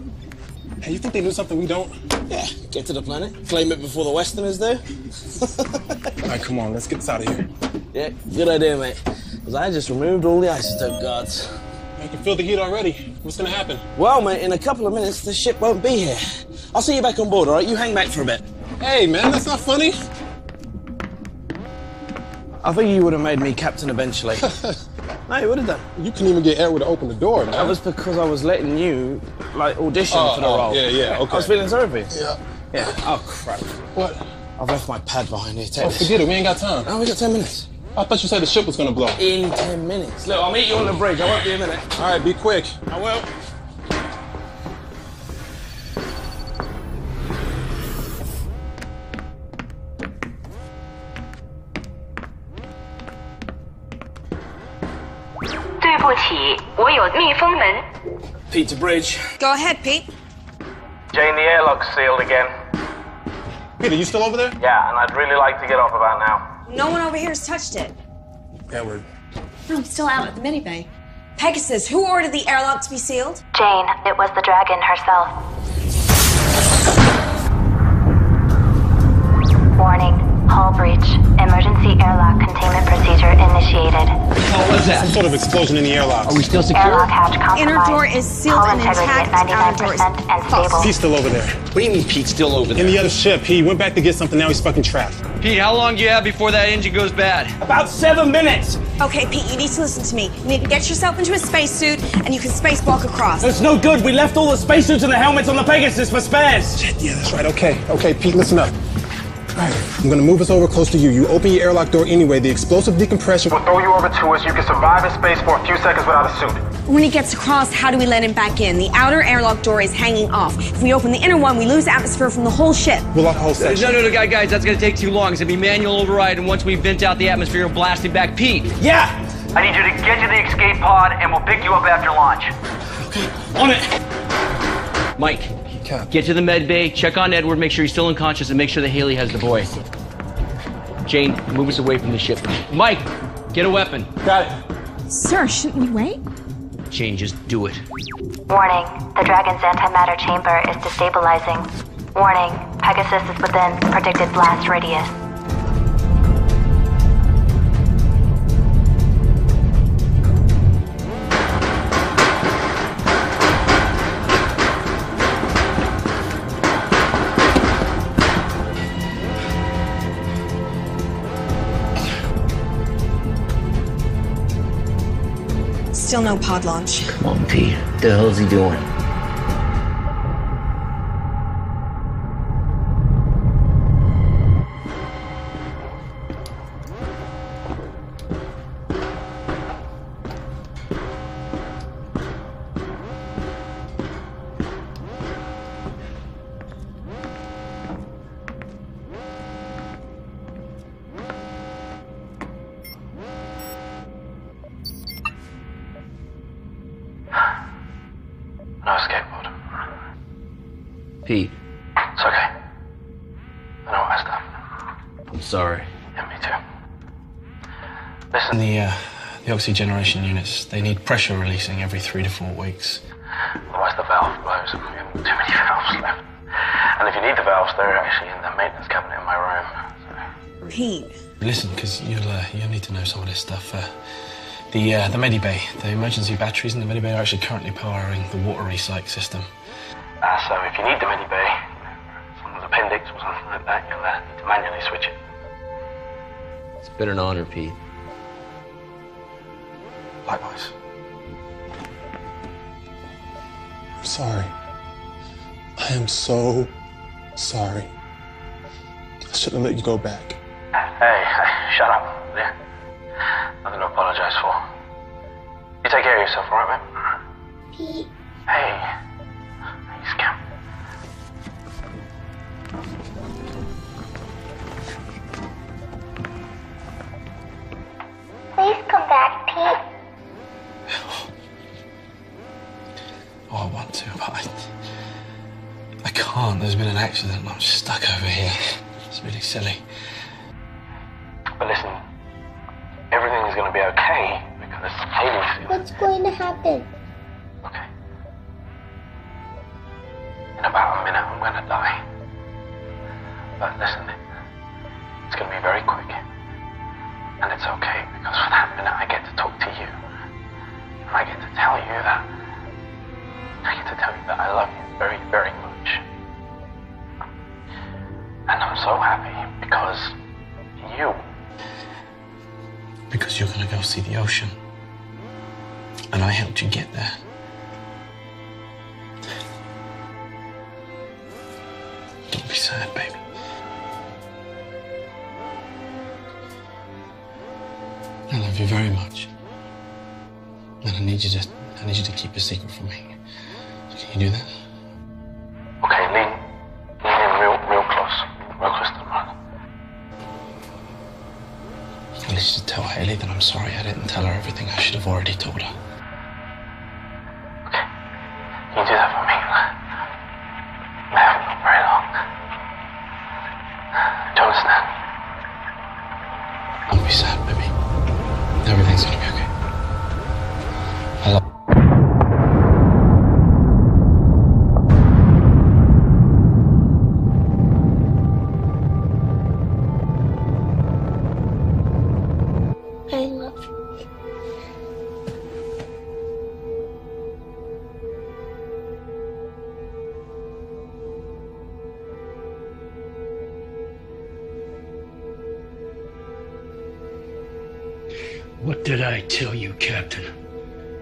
Hey, you think they knew something we don't? Yeah, get to the planet, claim it before the Westerners do. All right, come on, let's get this out of here. Yeah, good idea, mate. Because I just removed all the isotope guards. I can feel the heat already. What's gonna happen? Well, mate, in a couple of minutes, the ship won't be here. I'll see you back on board, all right? You hang back for a bit. Hey, man, that's not funny. I think you would have made me captain eventually. No, you would have done. You couldn't even get Edward to open the door, man. That was because I was letting you, like, audition for the role. Yeah, okay. I was feeling sorry for you. Yeah. Yeah. Oh, crap. What? I've left my pad behind here. Take Oh, this. forget it. We ain't got time. Oh, we got 10 minutes. I thought you said the ship was gonna blow. In 10 minutes. Look, I'll meet you on the bridge. I won't be a minute. All right, be quick. I will. 起，我有密封门。 Pete to bridge. Go ahead, Pete. Jane, the airlock's sealed again. Peter, you still over there? Yeah, and I'd really like to get off about now. No one over here has touched it. Edward. No, I'm still out at the mini-bay. Pegasus, who ordered the airlock to be sealed? Jane, it was the dragon herself. Warning, hull breach. Emergency airlock containment procedure initiated. What was that? Some sort of explosion in the airlock. Are we still secure? Airlock hatch compromised. Inner door is sealed Hull and integrity intact. at Outer door is 99% and stable. He's still over there. What do you mean Pete's still over there? In the other ship. He went back to get something, now he's fucking trapped. Pete, how long do you have before that engine goes bad? About 7 minutes. Okay, Pete, you need to listen to me. You need to get yourself into a spacesuit, and you can spacewalk across. It's no good. We left all the spacesuits and the helmets on the Pegasus for spares. Shit, yeah, that's right. Okay, Pete, listen up. All right, I'm gonna move us over close to you. You open your airlock door anyway. The explosive decompression We'll throw you over to us. You can survive in space for a few seconds without a suit. When he gets across, how do we let him back in? The outer airlock door is hanging off. If we open the inner one, we lose atmosphere from the whole ship. We'll lock the whole section. No, guys, that's gonna take too long. It's gonna be manual override, and once we vent out the atmosphere, it'll blast him back. Pete. Yeah. I need you to get to the escape pod, and we'll pick you up after launch. Okay, on it. Mike, get to the med bay, check on Edward, make sure he's still unconscious, and make sure that Haley has the boy. Jane, move us away from the ship. Mike, get a weapon. Got it. Sir, shouldn't we wait? Jane, just do it. Warning, the Dragon's antimatter chamber is destabilizing. Warning, Pegasus is within predicted blast radius. Still no pod launch. Come on, Pete. What the hell is he doing? No escape pod. Pete, It's okay. I know what I done. I'm sorry. Yeah, me too. Listen, The oxygeneration units, they need pressure releasing every 3 to 4 weeks. otherwise the valve blows. We have too many valves left. And if you need the valves, they're actually in the maintenance cabinet in my room. Pete. Listen, because you'll need to know some of this stuff. The Medibay, the emergency batteries in the Medibay are actually currently powering the water recycle system. So if you need the Medibay, someone's appendix or something like that, you'll need to manually switch it. It's been an honor, Pete. Likewise. I'm sorry. I am so sorry. I shouldn't have let you go back. Hey, shut up. Yeah. Nothing to apologize for. You take care of yourself, all right, mate? Pete. Hey. Hey, scamp. Please come back, Pete. Oh, I want to, but I can't. There's been an accident and I'm stuck over here. It's really silly. But listen, everything is going to be okay because Haley's... What's going to happen? Okay. In about a minute, I'm going to die. But listen, it's going to be very quick. And it's okay because for that minute, I get to talk to you. And I get to tell you that... I get to tell you that I love you very, very much. And I'm so happy because you... Because you're gonna go see the ocean. And I helped you get there. Don't be sad, baby. I love you very much. And I need you to keep a secret from me. Can you do that? Okay, lean in real close to the mic. At least just tell Haley that I'm sorry I didn't tell her everything I should have already told her. Do you understand? Don't be sad, baby. Everything's gonna be okay. I love I love you. What did I tell you, Captain?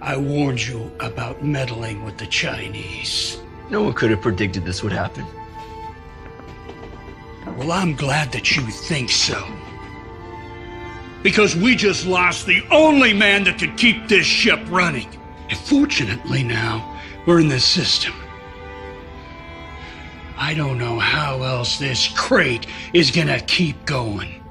I warned you about meddling with the Chinese. No one could have predicted this would happen. Well, I'm glad that you think so. Because we just lost the only man that could keep this ship running. And fortunately now, we're in the system. I don't know how else this crate is gonna keep going.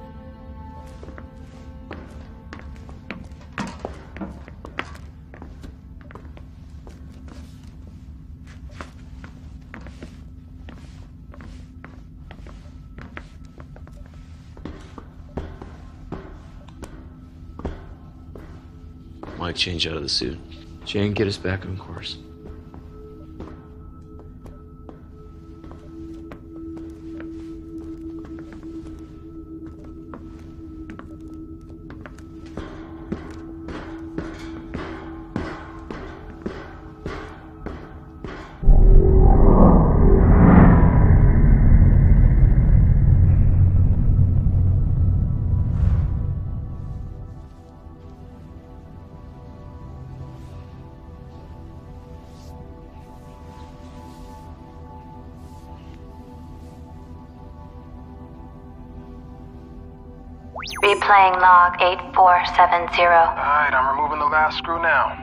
Mike, change out of the suit. Jane, get us back on course. Replaying log 8470. Alright, I'm removing the last screw now.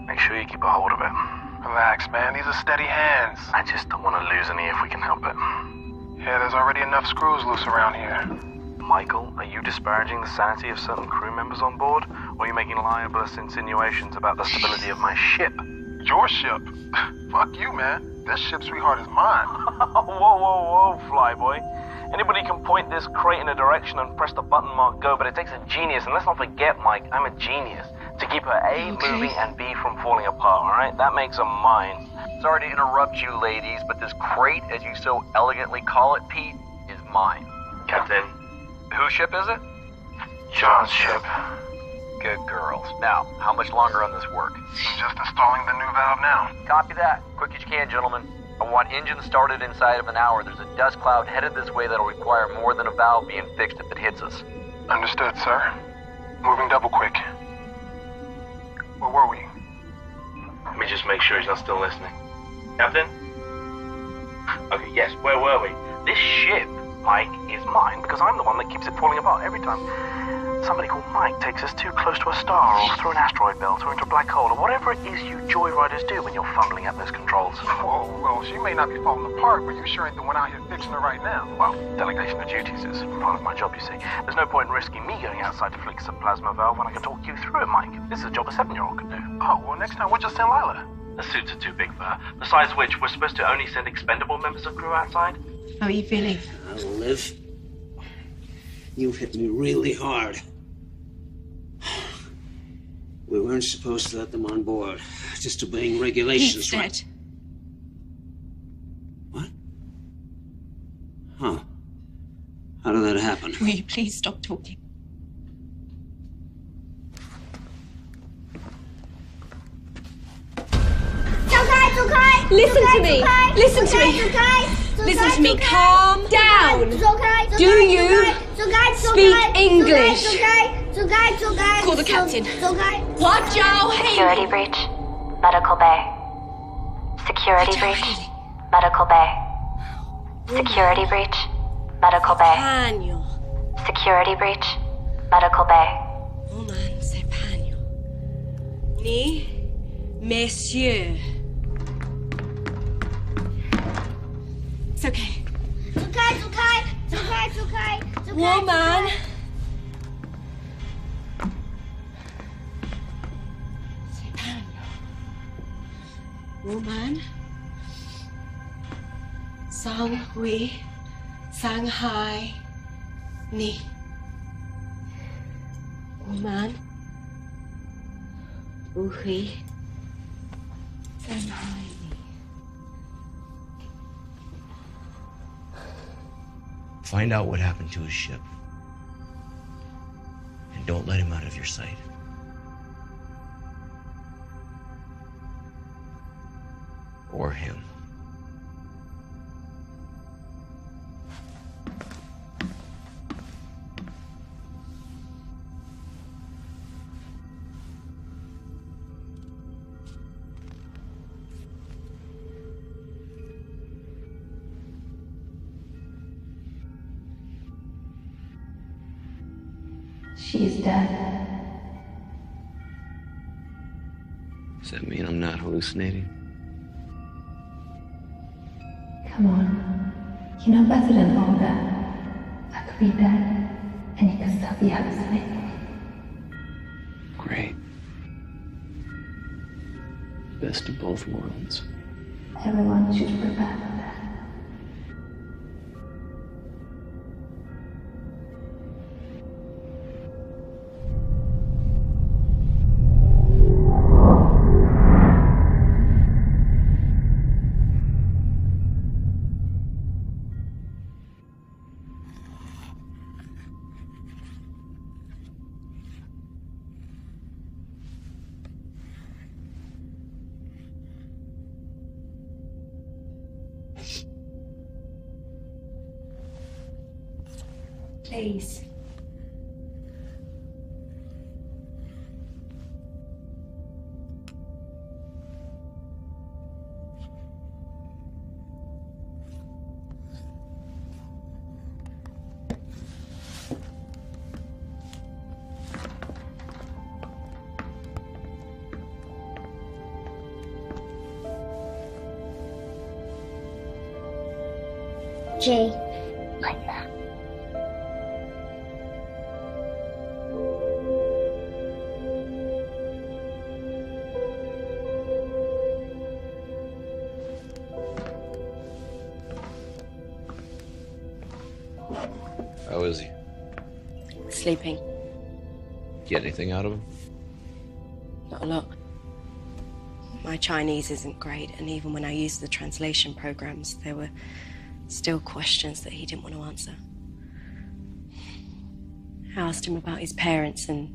Make sure you keep a hold of it. Relax, man. These are steady hands. I just don't want to lose any if we can help it. Yeah, there's already enough screws loose around here. Michael, are you disparaging the sanity of certain crew members on board? Or are you making libelous insinuations about the stability of my ship? Your ship? Fuck you, man. This ship, sweetheart, is mine. Whoa, flyboy. Anybody can point this crate in a direction and press the button marked go, but it takes a genius, and let's not forget, Mike, I'm a genius, to keep her A moving and B from falling apart, alright? That makes her mine. Sorry to interrupt you, ladies, but this crate, as you so elegantly call it, Pete, is mine. Captain. Whose ship is it? John's ship. Good girls. Now, how much longer on this work? I'm just installing the new valve now. Copy that. Quick as you can, gentlemen. I want engines started inside of an hour. There's a dust cloud headed this way that'll require more than a valve being fixed if it hits us. Understood, sir. Moving double quick. Where were we? Let me just make sure he's not still listening. Captain? Okay, yes, where were we? This ship, Mike, is mine because I'm the one that keeps it falling apart every time somebody called Mike takes us too close to a star or through an asteroid belt or into a black hole or whatever it is you joyriders do when you're fumbling at those controls. Well, she may not be falling apart, but you sure ain't the one out here fixing her right now. Well, delegation of duties is part of my job, you see. There's no point in risking me going outside to fix a plasma valve when I can talk you through it, Mike. This is a job a 7-year-old could do. Oh, well, next time we'll just send Lila. The suits are too big for her. Besides which, we're supposed to only send expendable members of crew outside. How are you feeling? Liv, you hit me really hard. We weren't supposed to let them on board. Just obeying regulations, He's right? dead. What? Huh. How did that happen? Will you please stop talking? Listen to me. Listen to me. Listen to me. Calm down. Do you speak English? Call the captain. Security breach. Medical bay. Security breach. Medical bay. Security breach. Medical bay. Security breach. Medical bay. Woman, c'est pagno. Ni, messieurs. It's okay. Woman. C'est pagno. Woman. Sang Hui. Shanghai. 你，我们不会在哪里？ Find out what happened to his ship. And don't let him out of your sight. Or him. She's dead. Does that mean I'm not hallucinating? Come on. You know better than all that. I could be dead, and you could still be hallucinating. Great. Best of both worlds. Everyone should prepare for that. Please. Jay, like that. How is he? Sleeping. Get anything out of him? Not a lot. My Chinese isn't great, and even when I used the translation programs, there were still questions that he didn't want to answer. I asked him about his parents and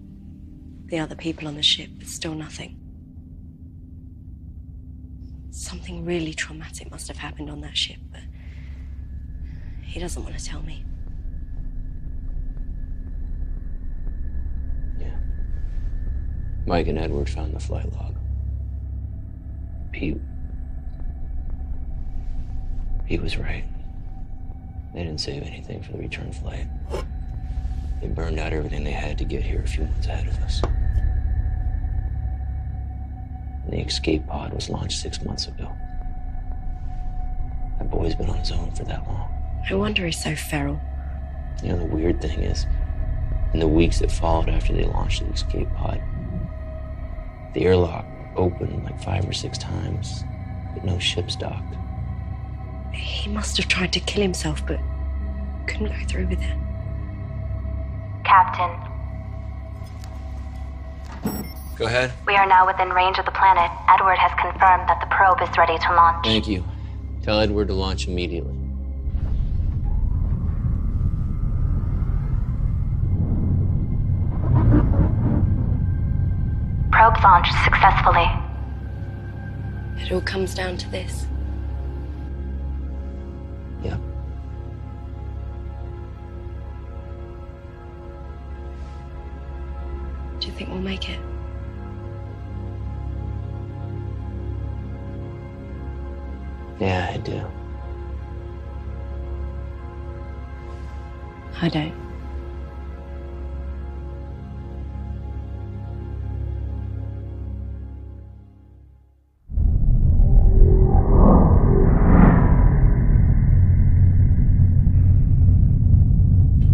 the other people on the ship, but still nothing. Something really traumatic must have happened on that ship, but he doesn't want to tell me. Mike and Edward found the flight log. Pete was right. They didn't save anything for the return flight. They burned out everything they had to get here a few months ahead of us. And the escape pod was launched 6 months ago. That boy's been on his own for that long. No wonder he's so feral. You know, the weird thing is, in the weeks that followed after they launched the escape pod, the airlock opened like 5 or 6 times, but no ships docked. He must have tried to kill himself, but couldn't go through with it. Captain, Go ahead. we are now within range of the planet. Edward has confirmed that the probe is ready to launch. Thank you. Tell Edward to launch immediately. Probe launched successfully. It all comes down to this. Yeah. Do you think we'll make it? Yeah, I do. I don't.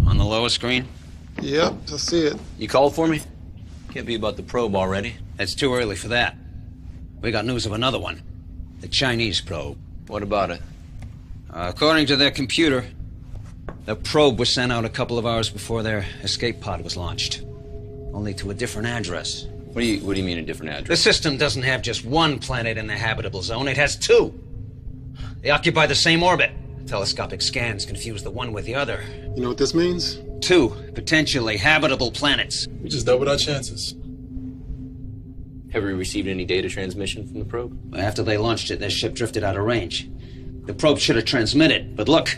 On the lower screen? Yep, I see it. You called for me? Can't be about the probe already. It's too early for that. We got news of another one. The Chinese probe. What about it? According to their computer, The probe was sent out a couple of hours before their escape pod was launched. Only to a different address. What do you mean a different address? The system doesn't have just one planet in the habitable zone, it has two. They occupy the same orbit. Telescopic scans confuse the one with the other. You know what this means? Two potentially habitable planets. We just doubled our chances. Have we received any data transmission from the probe? After they launched it, their ship drifted out of range. The probe should have transmitted, but look,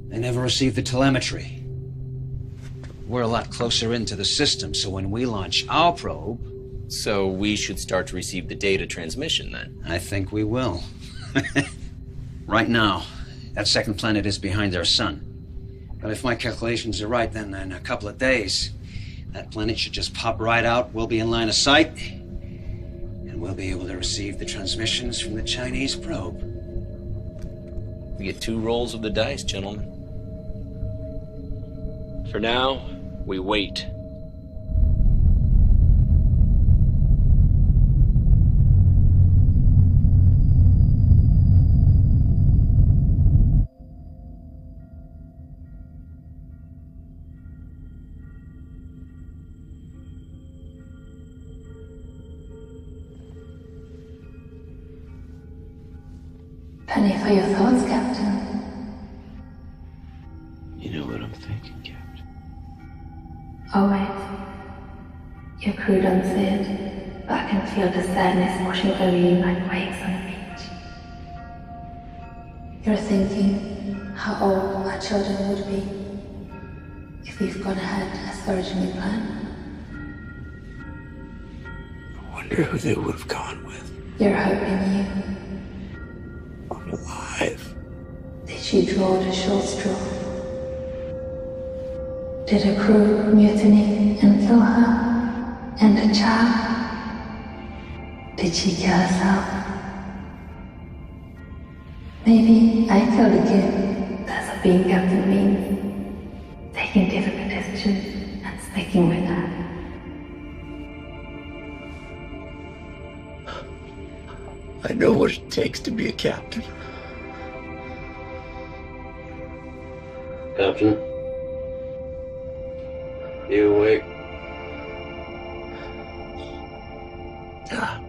they never received the telemetry. We're a lot closer into the system, so when we launch our probe... So we should start to receive the data transmission, then? I think we will. Right now, that second planet is behind their sun. But if my calculations are right, then in a couple of days, that planet should just pop right out, we'll be in line of sight, and we'll be able to receive the transmissions from the Chinese probe. We get 2 rolls of the dice, gentlemen. For now, we wait. Penny for your thoughts, Captain. You know what I'm thinking, Captain. Always. Your crew done said, but I can feel the sadness washing over you like waves on the beach. You're thinking how old our children would be if we've gone ahead as originally planned. I wonder who they would have gone with. You're hoping you. I'm alive. Did she draw the short straw? Did her crew mutiny and kill her? And the child? Did she kill herself? Maybe I killed a kid. That's what being captain means. Taking difficult decisions and sticking with that. I know what it takes to be a captain. Captain? You awake?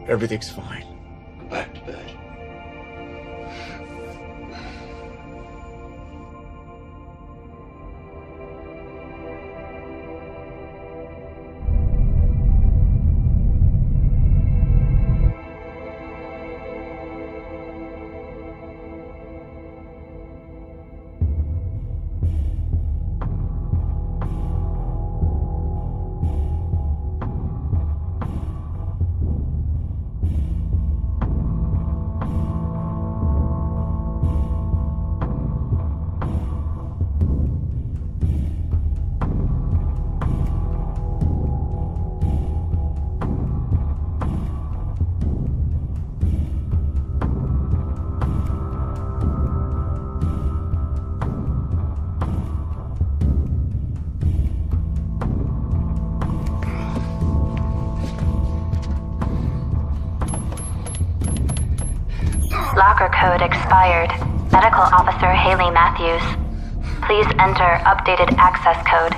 Everything's fine. Go back to bed. Locker code expired. Medical Officer Haley Matthews. Please enter updated access code.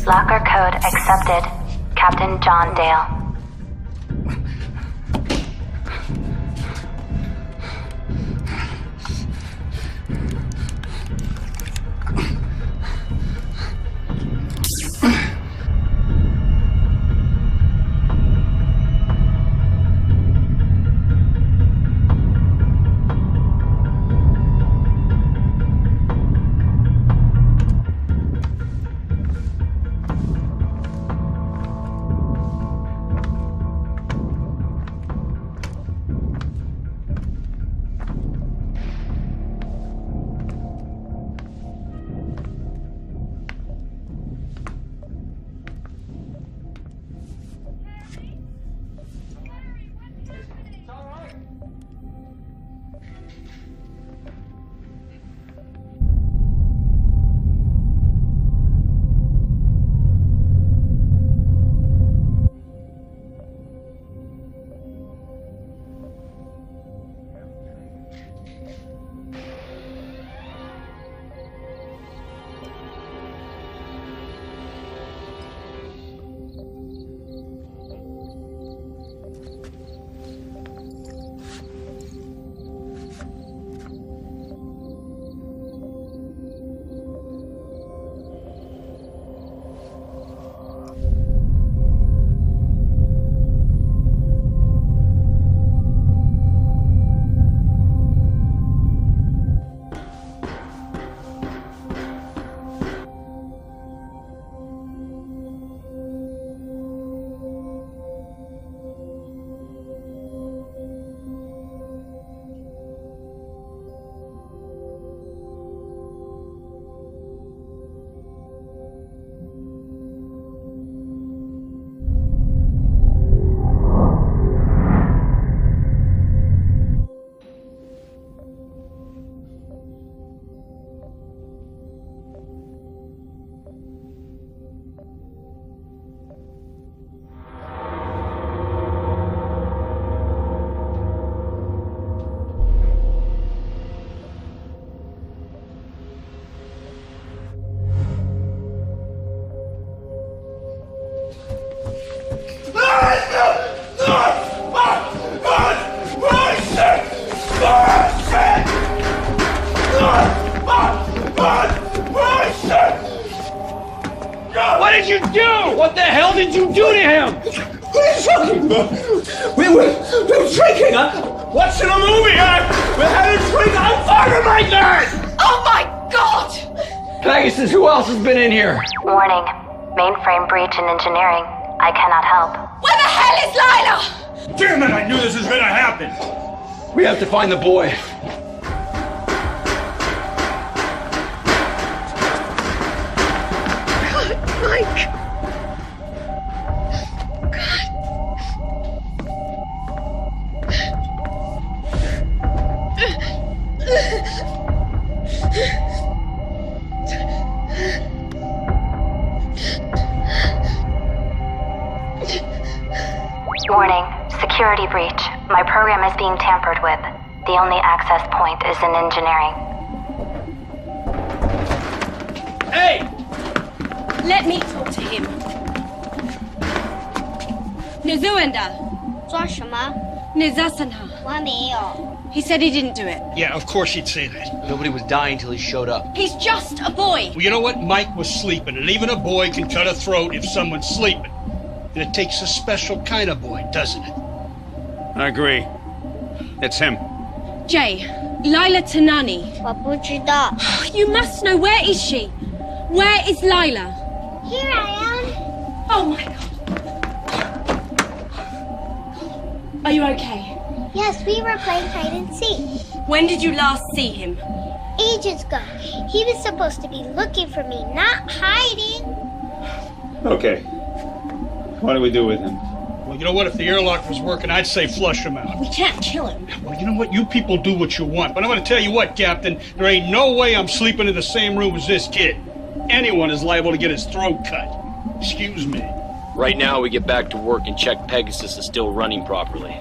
Locker code accepted. Captain John Dale. What did you do? What the hell did you do to him? What are you talking about? We were drinking, huh? Watching a movie, huh? We had a drink. I'm fired, my God! Oh my God! Pegasus, who else has been in here? Warning. Mainframe breach in engineering. I cannot help. Where the hell is Lila? Damn it, I knew this was gonna happen. We have to find the boy. Mike. Warning. Security breach. My program is being tampered with. The only access point is in engineering. Hey! Let me talk to him. Nizuenda. 抓什么？ Nizasanha. 我还没有。 He said he didn't do it. Yeah, of course he'd say that. Nobody was dying till he showed up. He's just a boy. Well, you know what? Mike was sleeping, and even a boy can cut a throat if someone's sleeping. And it takes a special kind of boy, doesn't it? I agree. It's him. Jay, Lila Tanani. 我不知道。 You must know. Where is she? Where is Lila? Here I am. Oh my God. Are you okay? Yes, we were playing hide and seek. When did you last see him? Ages ago. He was supposed to be looking for me, not hiding. Okay. What do we do with him? Well, you know what? If the airlock was working, I'd say flush him out. We can't kill him. Well, you know what? You people do what you want. But I'm going to tell you what, Captain. There ain't no way I'm sleeping in the same room as this kid. Anyone is liable to get his throat cut. Excuse me. Right now, we get back to work and check Pegasus is still running properly.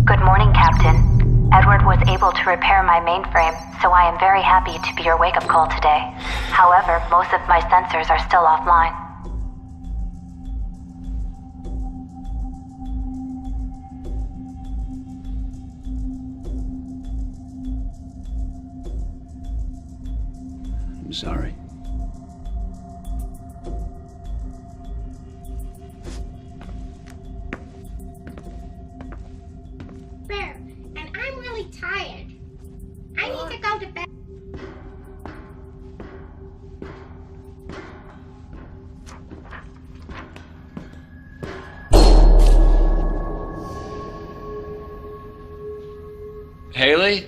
Good morning, Captain. Edward was able to repair my mainframe, so I am very happy to be your wake-up call today. However, most of my sensors are still offline. I'm sorry. Bear, and I'm really tired. I need to go to bed. Haley?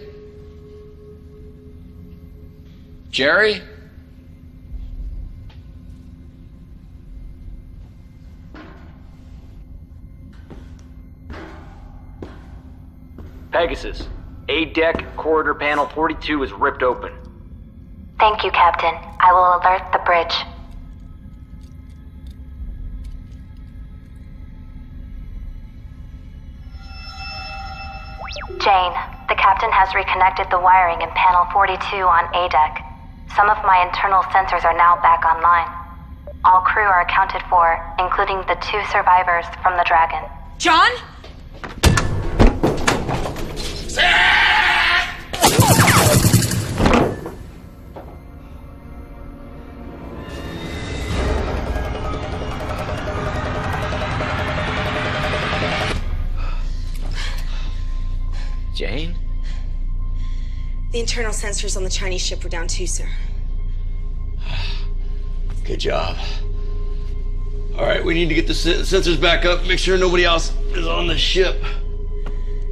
Jerry? Pegasus, A-deck corridor panel 42 is ripped open. Thank you, Captain. I will alert the bridge. Jane, the captain has reconnected the wiring in panel 42 on A-deck. Some of my internal sensors are now back online. All crew are accounted for, including the 2 survivors from the Dragon. John? Jane? The internal sensors on the Chinese ship were down too, sir. Good job. All right, we need to get the sensors back up, make sure nobody else is on the ship.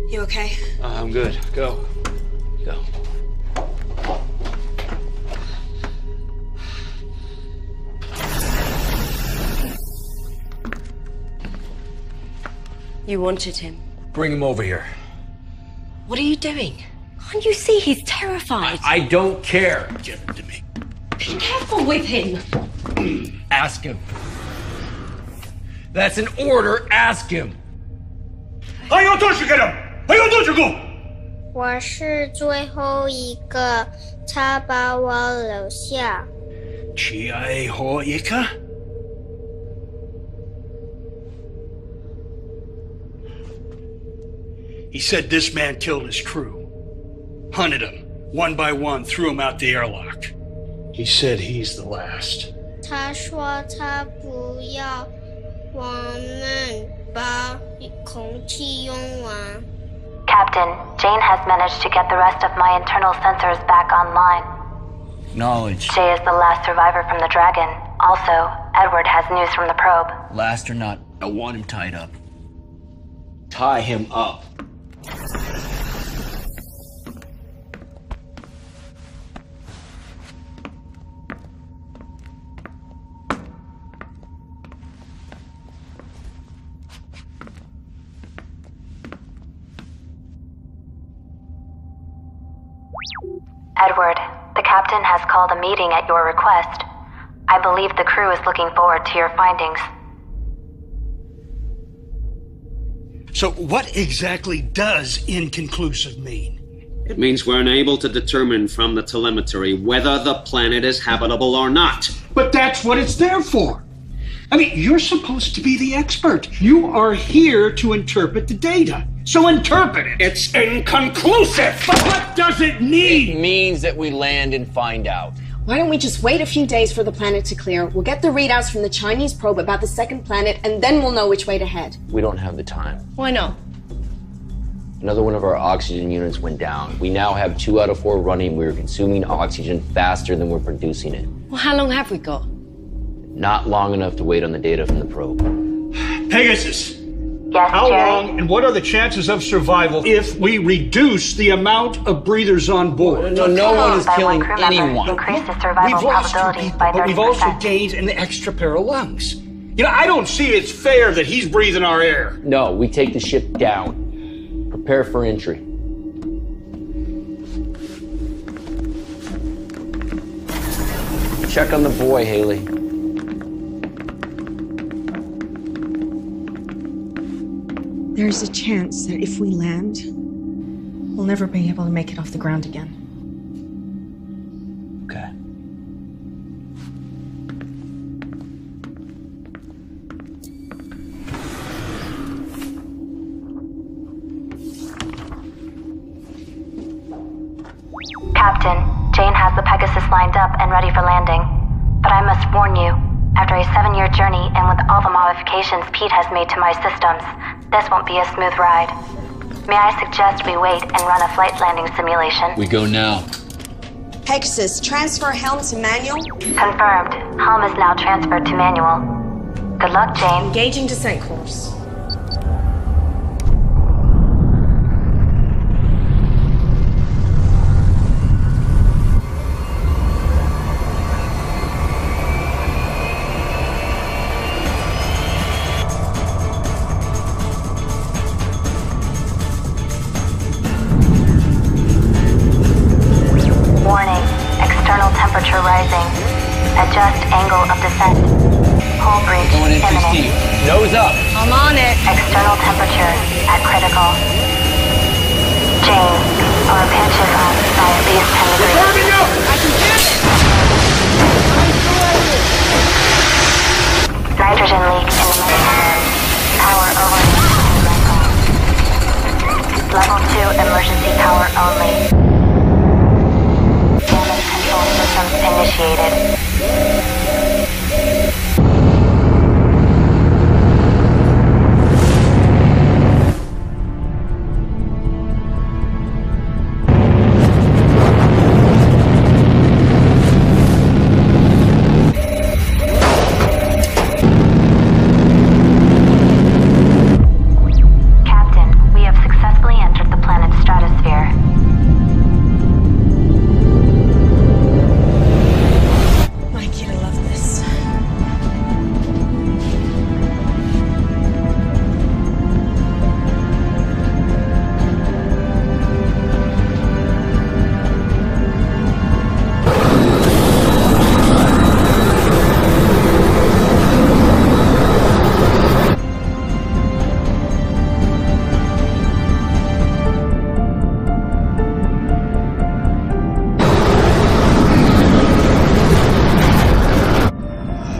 You okay? I'm good. Go. Go. You wanted him. Bring him over here. What are you doing? Can't you see he's terrified? I don't care. Give him to me. Be careful with him. Ask him. That's an order. Ask him. 还有多少个人？还有多少个？我是最后一个，他把我留下。最后一个？ He said this man killed his crew. Hunted them, one by one, threw them out the airlock. He said he's the last. 他说他不要我们把空气用完。 Captain, Jane has managed to get the rest of my internal sensors back online. Knowledge. Jay is the last survivor from the Dragon. Also, Edward has news from the probe. Last or not, I want him tied up. Tie him up. Edward, the captain has called a meeting at your request. I believe the crew is looking forward to your findings. So what exactly does inconclusive mean? It means we're unable to determine from the telemetry whether the planet is habitable or not. But that's what it's there for. I mean, you're supposed to be the expert. You are here to interpret the data. So interpret it. It's inconclusive. But what does it mean? It means that we land and find out. Why don't we just wait a few days for the planet to clear? We'll get the readouts from the Chinese probe about the second planet, and then we'll know which way to head. We don't have the time. Why not? Another one of our oxygen units went down. We now have 2 out of 4 running. We're consuming oxygen faster than we're producing it. Well, how long have we got? Not long enough to wait on the data from the probe. Pegasus. Yes, How Jerry? long and what are the chances of survival if we reduce the amount of breathers on board? No one is By killing one crew member, anyone. increase the survival We've lost 2 probability people, by 30%. but we've also gained an extra pair of lungs. You know, I don't see it's fair that he's breathing our air. No, we take the ship down. Prepare for entry. Check on the boy, Haley. There's a chance that if we land, we'll never be able to make it off the ground again. Okay. Captain, Jane has the Pegasus lined up and ready for landing. But I must warn you, after a 7-year journey and with all the modifications Pete has made to my systems, this won't be a smooth ride. May I suggest we wait and run a flight landing simulation? We go now. Pegasus, transfer helm to manual. Confirmed. Helm is now transferred to manual. Good luck, Jane. Engaging descent course. Warning. External temperature rising. Adjust angle of descent. Hull breach Going in too steep. imminent. Nose up. I'm on it. External temperature at critical. Jane, our pitch is on by at least 10 degrees. Nitrogen leak in the main. Power over. Level 2 emergency power only. Damage control systems initiated. Captain, we have successfully entered the planet's stratosphere. Mikey, I love this.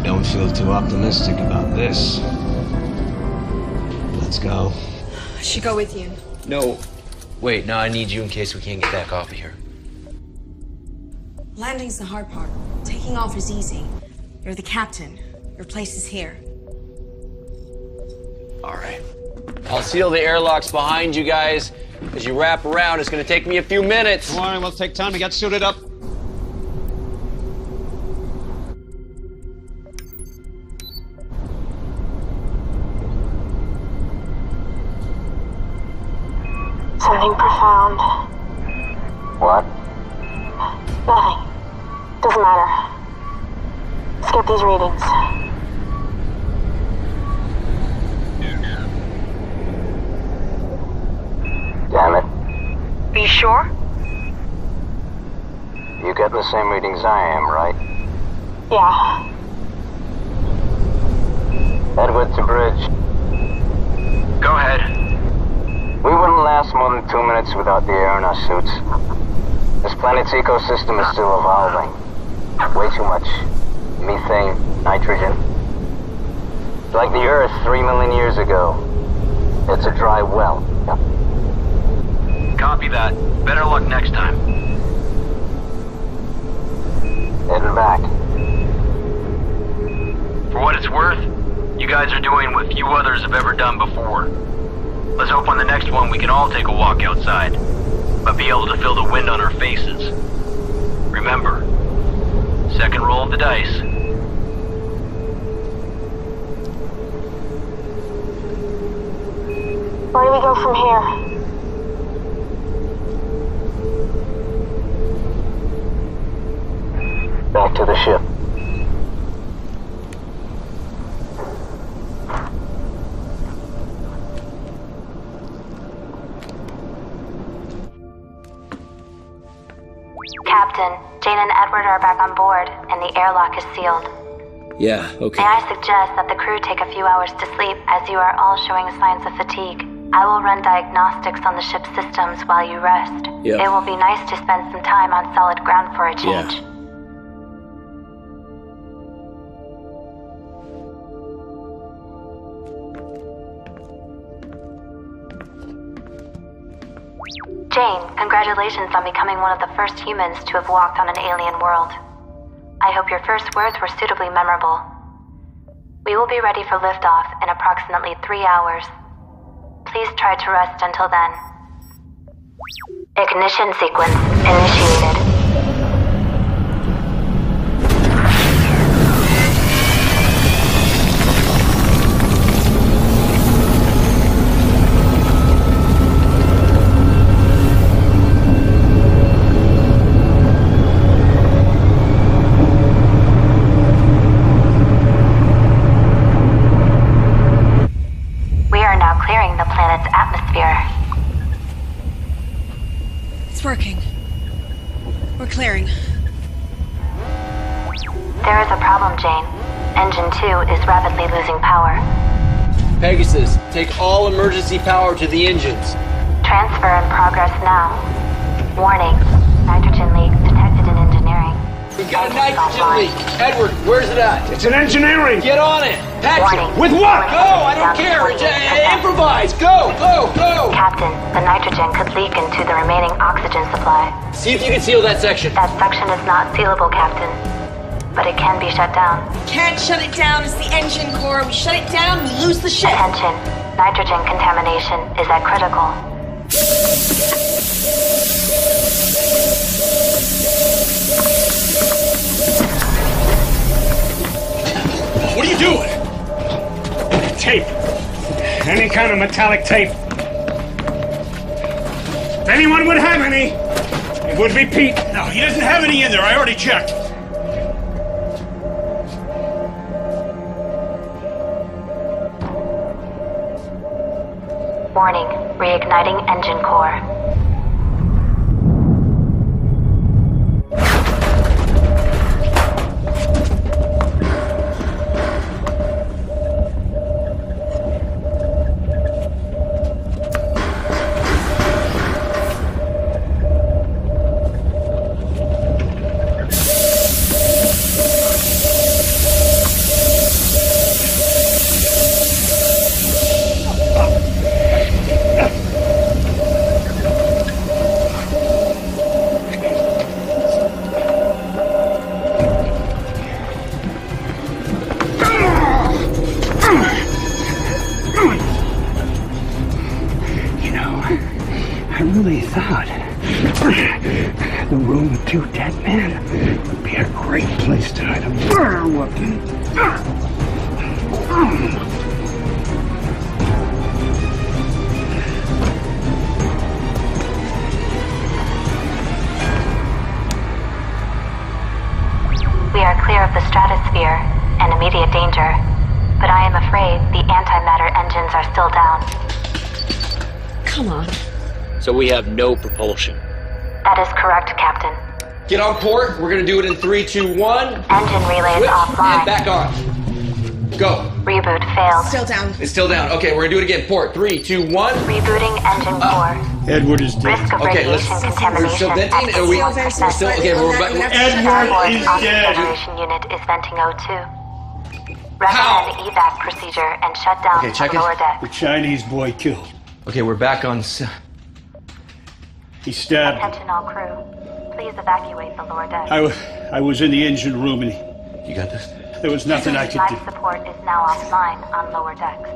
Don't feel too optimistic about this. Let's go. I should go with you. No. Wait, no, I need you in case we can't get back off of here. Landing's the hard part. Taking off is easy. You're the captain. Your place is here. All right. I'll seal the airlocks behind you guys. As you wrap around, it's going to take me a few minutes. Don't worry, we'll take time to get suited up. Something profound. What? Nothing. Doesn't matter. Skip these readings. Damn it. Are you sure? You getting the same readings I am, right? Yeah. Edward to bridge. Go ahead. We wouldn't last more than 2 minutes without the air in our suits. This planet's ecosystem is still evolving. Way too much methane, nitrogen. It's like the Earth 3 million years ago. It's a dry well. Copy that. Better luck next time. Heading back. For what it's worth, you guys are doing what few others have ever done before. Let's hope on the next one we can all take a walk outside, but be able to feel the wind on our faces. Remember, second roll of the dice. Where do we go from here? Back to the ship. Captain, Jane and Edward are back on board, and the airlock is sealed. Yeah, okay. May I suggest that the crew take a few hours to sleep, as you are all showing signs of fatigue. I will run diagnostics on the ship's systems while you rest. Yeah. It will be nice to spend some time on solid ground for a change. Yeah. Jane, congratulations on becoming one of the first humans to have walked on an alien world. I hope your first words were suitably memorable. We will be ready for liftoff in approximately 3 hours. Please try to rest until then. Ignition sequence initiated. Clearing the planet's atmosphere. It's working. We're clearing. There is a problem, Jane. Engine 2 is rapidly losing power. Pegasus, take all emergency power to the engines. Transfer in progress now. Warning, nitrogen leak detected in engineering. We got a nitrogen leak. Edward, where's it at? It's in engineering. Get on it. Patrick. With what? Go, I don't care. Improvise. Go. Captain, the nitrogen could leak into the remaining oxygen supply. See if you can seal that section. That section is not sealable, Captain. But it can be shut down. Can't shut it down. It's the engine core. We shut it down, we lose the ship. Attention. Nitrogen contamination is at critical. What are you doing? Tape. Any kind of metallic tape. If anyone would have any, it would be Pete. No, he doesn't have any in there. I already checked. Warning, reigniting engine core. thought. The room with 2 dead men would be a great place to hide a murder weapon. We are clear of the stratosphere and immediate danger, but I am afraid the antimatter engines are still down. Come on. So we have no propulsion. That is correct, Captain. Get on port. We're gonna do it in 3, 2, 1. Engine relays Switch offline. and back on. Go. Reboot failed. Still down. It's still down. Okay, we're gonna do it again. Port. 3, 2, 1. Rebooting engine core. Edward is dead. Risk of Okay, radiation we're contamination still venting. at Are we? 61%. We're still okay. We're Edward is dead. Oxygenation unit is venting O2. Recommend evac procedure and shut down Okay, check the it. lower deck. The Chinese boy killed. Okay, we're back on. He stabbed. Attention all crew. Please evacuate the lower deck. I was in the engine room and You got this? there was nothing I could do. Life support is now offline on lower decks.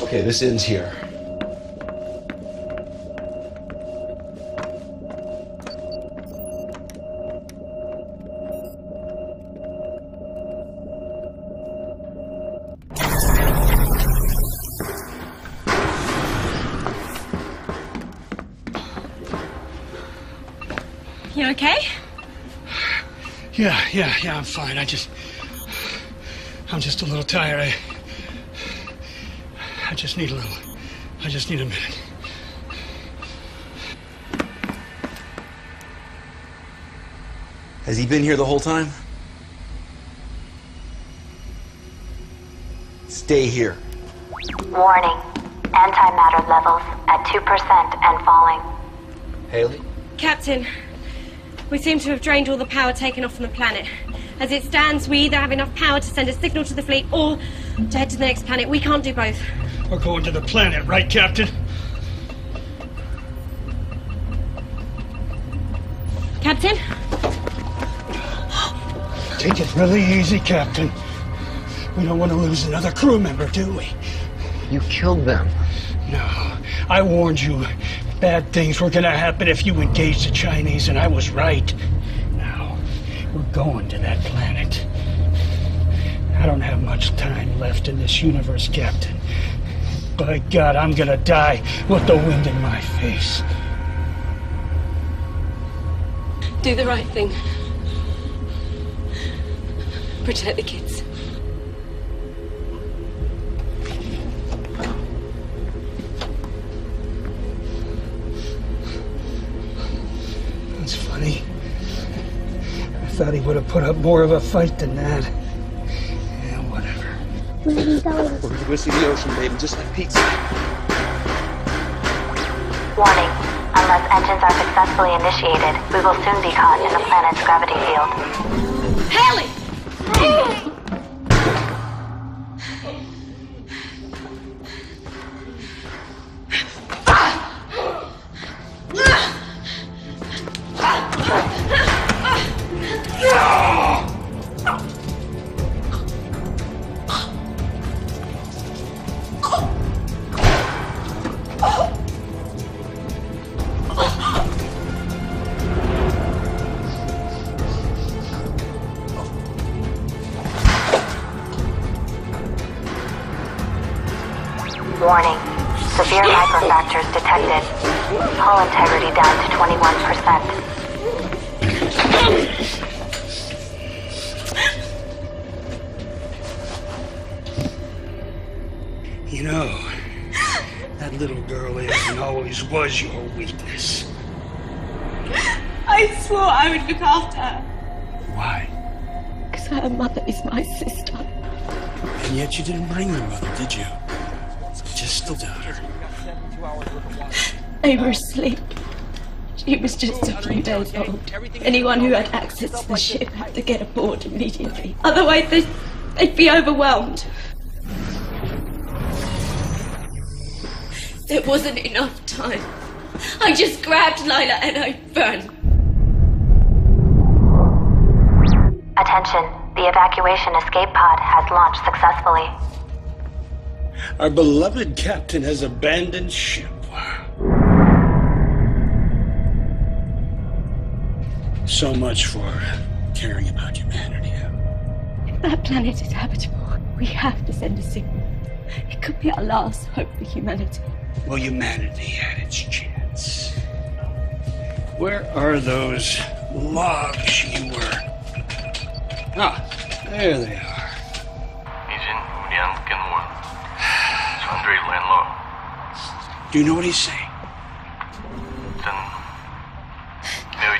Okay, this ends here. You okay? Yeah, I'm fine. I'm just a little tired. I just need a minute. Has he been here the whole time? Stay here. Warning. Antimatter levels at 2% and falling. Haley? Captain, we seem to have drained all the power taken off from the planet. As it stands, we either have enough power to send a signal to the fleet or to head to the next planet. We can't do both. We're going to the planet, right, Captain? Captain? Take it really easy, Captain. We don't want to lose another crew member, do we? You killed them. No, I warned you. Bad things were gonna happen if you engaged the Chinese, and I was right. Now, we're going to that planet. I don't have much time left in this universe, Captain. By God, I'm gonna die with the wind in my face. Do the right thing. Protect the kids. That's funny. I thought he would have put up more of a fight than that. Yeah, whatever. We're gonna go see the ocean, baby, just like Pete said. Warning. Unless engines are successfully initiated, we will soon be caught in the planet's gravity field. Haley! Warning. Severe microfractures detected. Hull integrity down to 21%. You know, that little girl is and always was your weakness. I swore I would look after her. Why? Because her mother is my sister. And yet you didn't bring your mother, did you? Just the daughter. They were asleep. She was just a few days old. Anyone who had access to the ship had to get aboard immediately. Otherwise, they'd be overwhelmed. There wasn't enough time. I just grabbed Lila and I ran. Attention. The evacuation escape pod has launched successfully. Our beloved captain has abandoned ship. So much for caring about humanity. If that planet is habitable, we have to send a signal. It could be our last hope for humanity. Well, humanity had its chance. Where are those logs you were? Ah, there they are. Do you know what he's saying?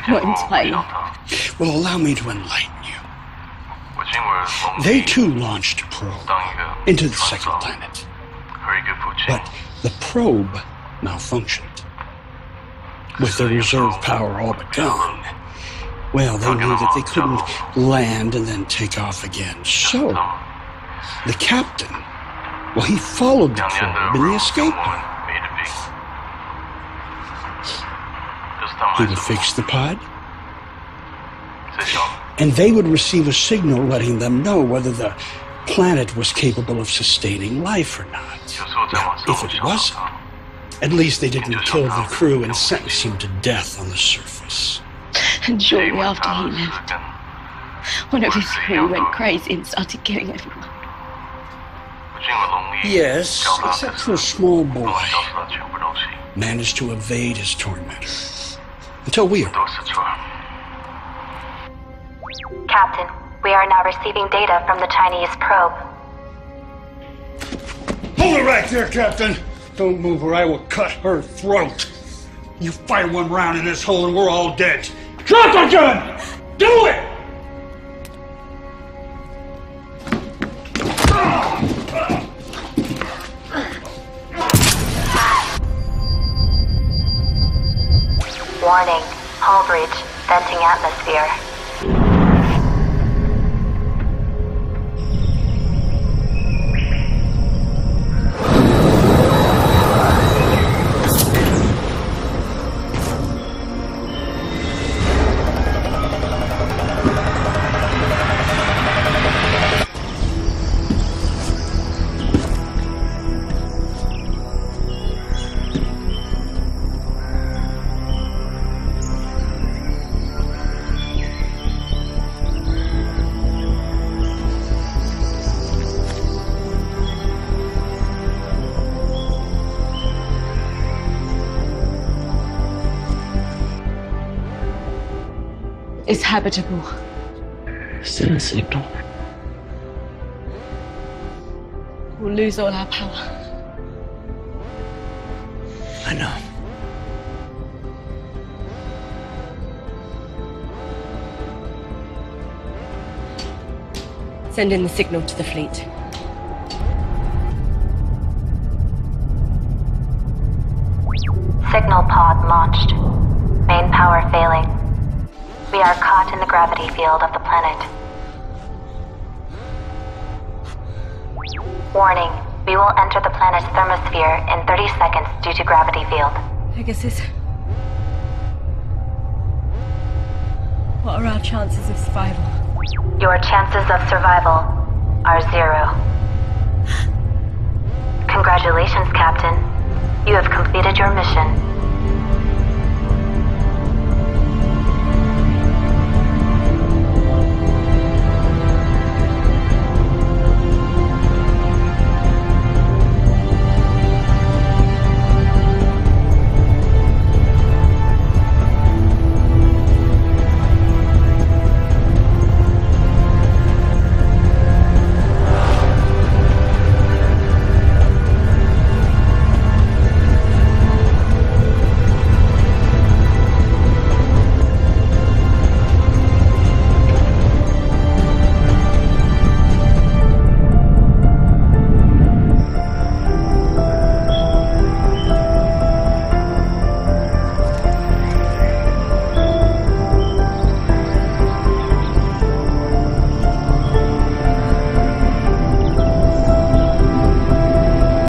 Not entirely. Well, allow me to enlighten you. They too launched a probe into the second planet. But the probe malfunctioned. With their reserve power all but gone, well, they knew that they couldn't land and then take off again. So, the captain, well, he followed the probe in the escape pod. He would fix the pod, and they would receive a signal letting them know whether the planet was capable of sustaining life or not. Now, if it wasn't, at least they didn't kill the crew and sentence him to death on the surface. And shortly after he left, one of his crew went crazy and started killing everyone. Yes, except for a small boy. Managed to evade his tormentor. Until we arrived. Captain, we are now receiving data from the Chinese probe. Hold it right there, Captain! Don't move or I will cut her throat. You fire one round in this hole and we're all dead. Drop the gun! Do it! Warning, hull breach, venting atmosphere. It's habitable. Send a signal. We'll lose all our power. I know. Send in the signal to the fleet. Signal pod launched. Main power failing. We are caught in the gravity field of the planet. Warning, we will enter the planet's thermosphere in 30 seconds due to gravity field. Pegasus. What are our chances of survival? Your chances of survival are 0. Congratulations, Captain. You have completed your mission.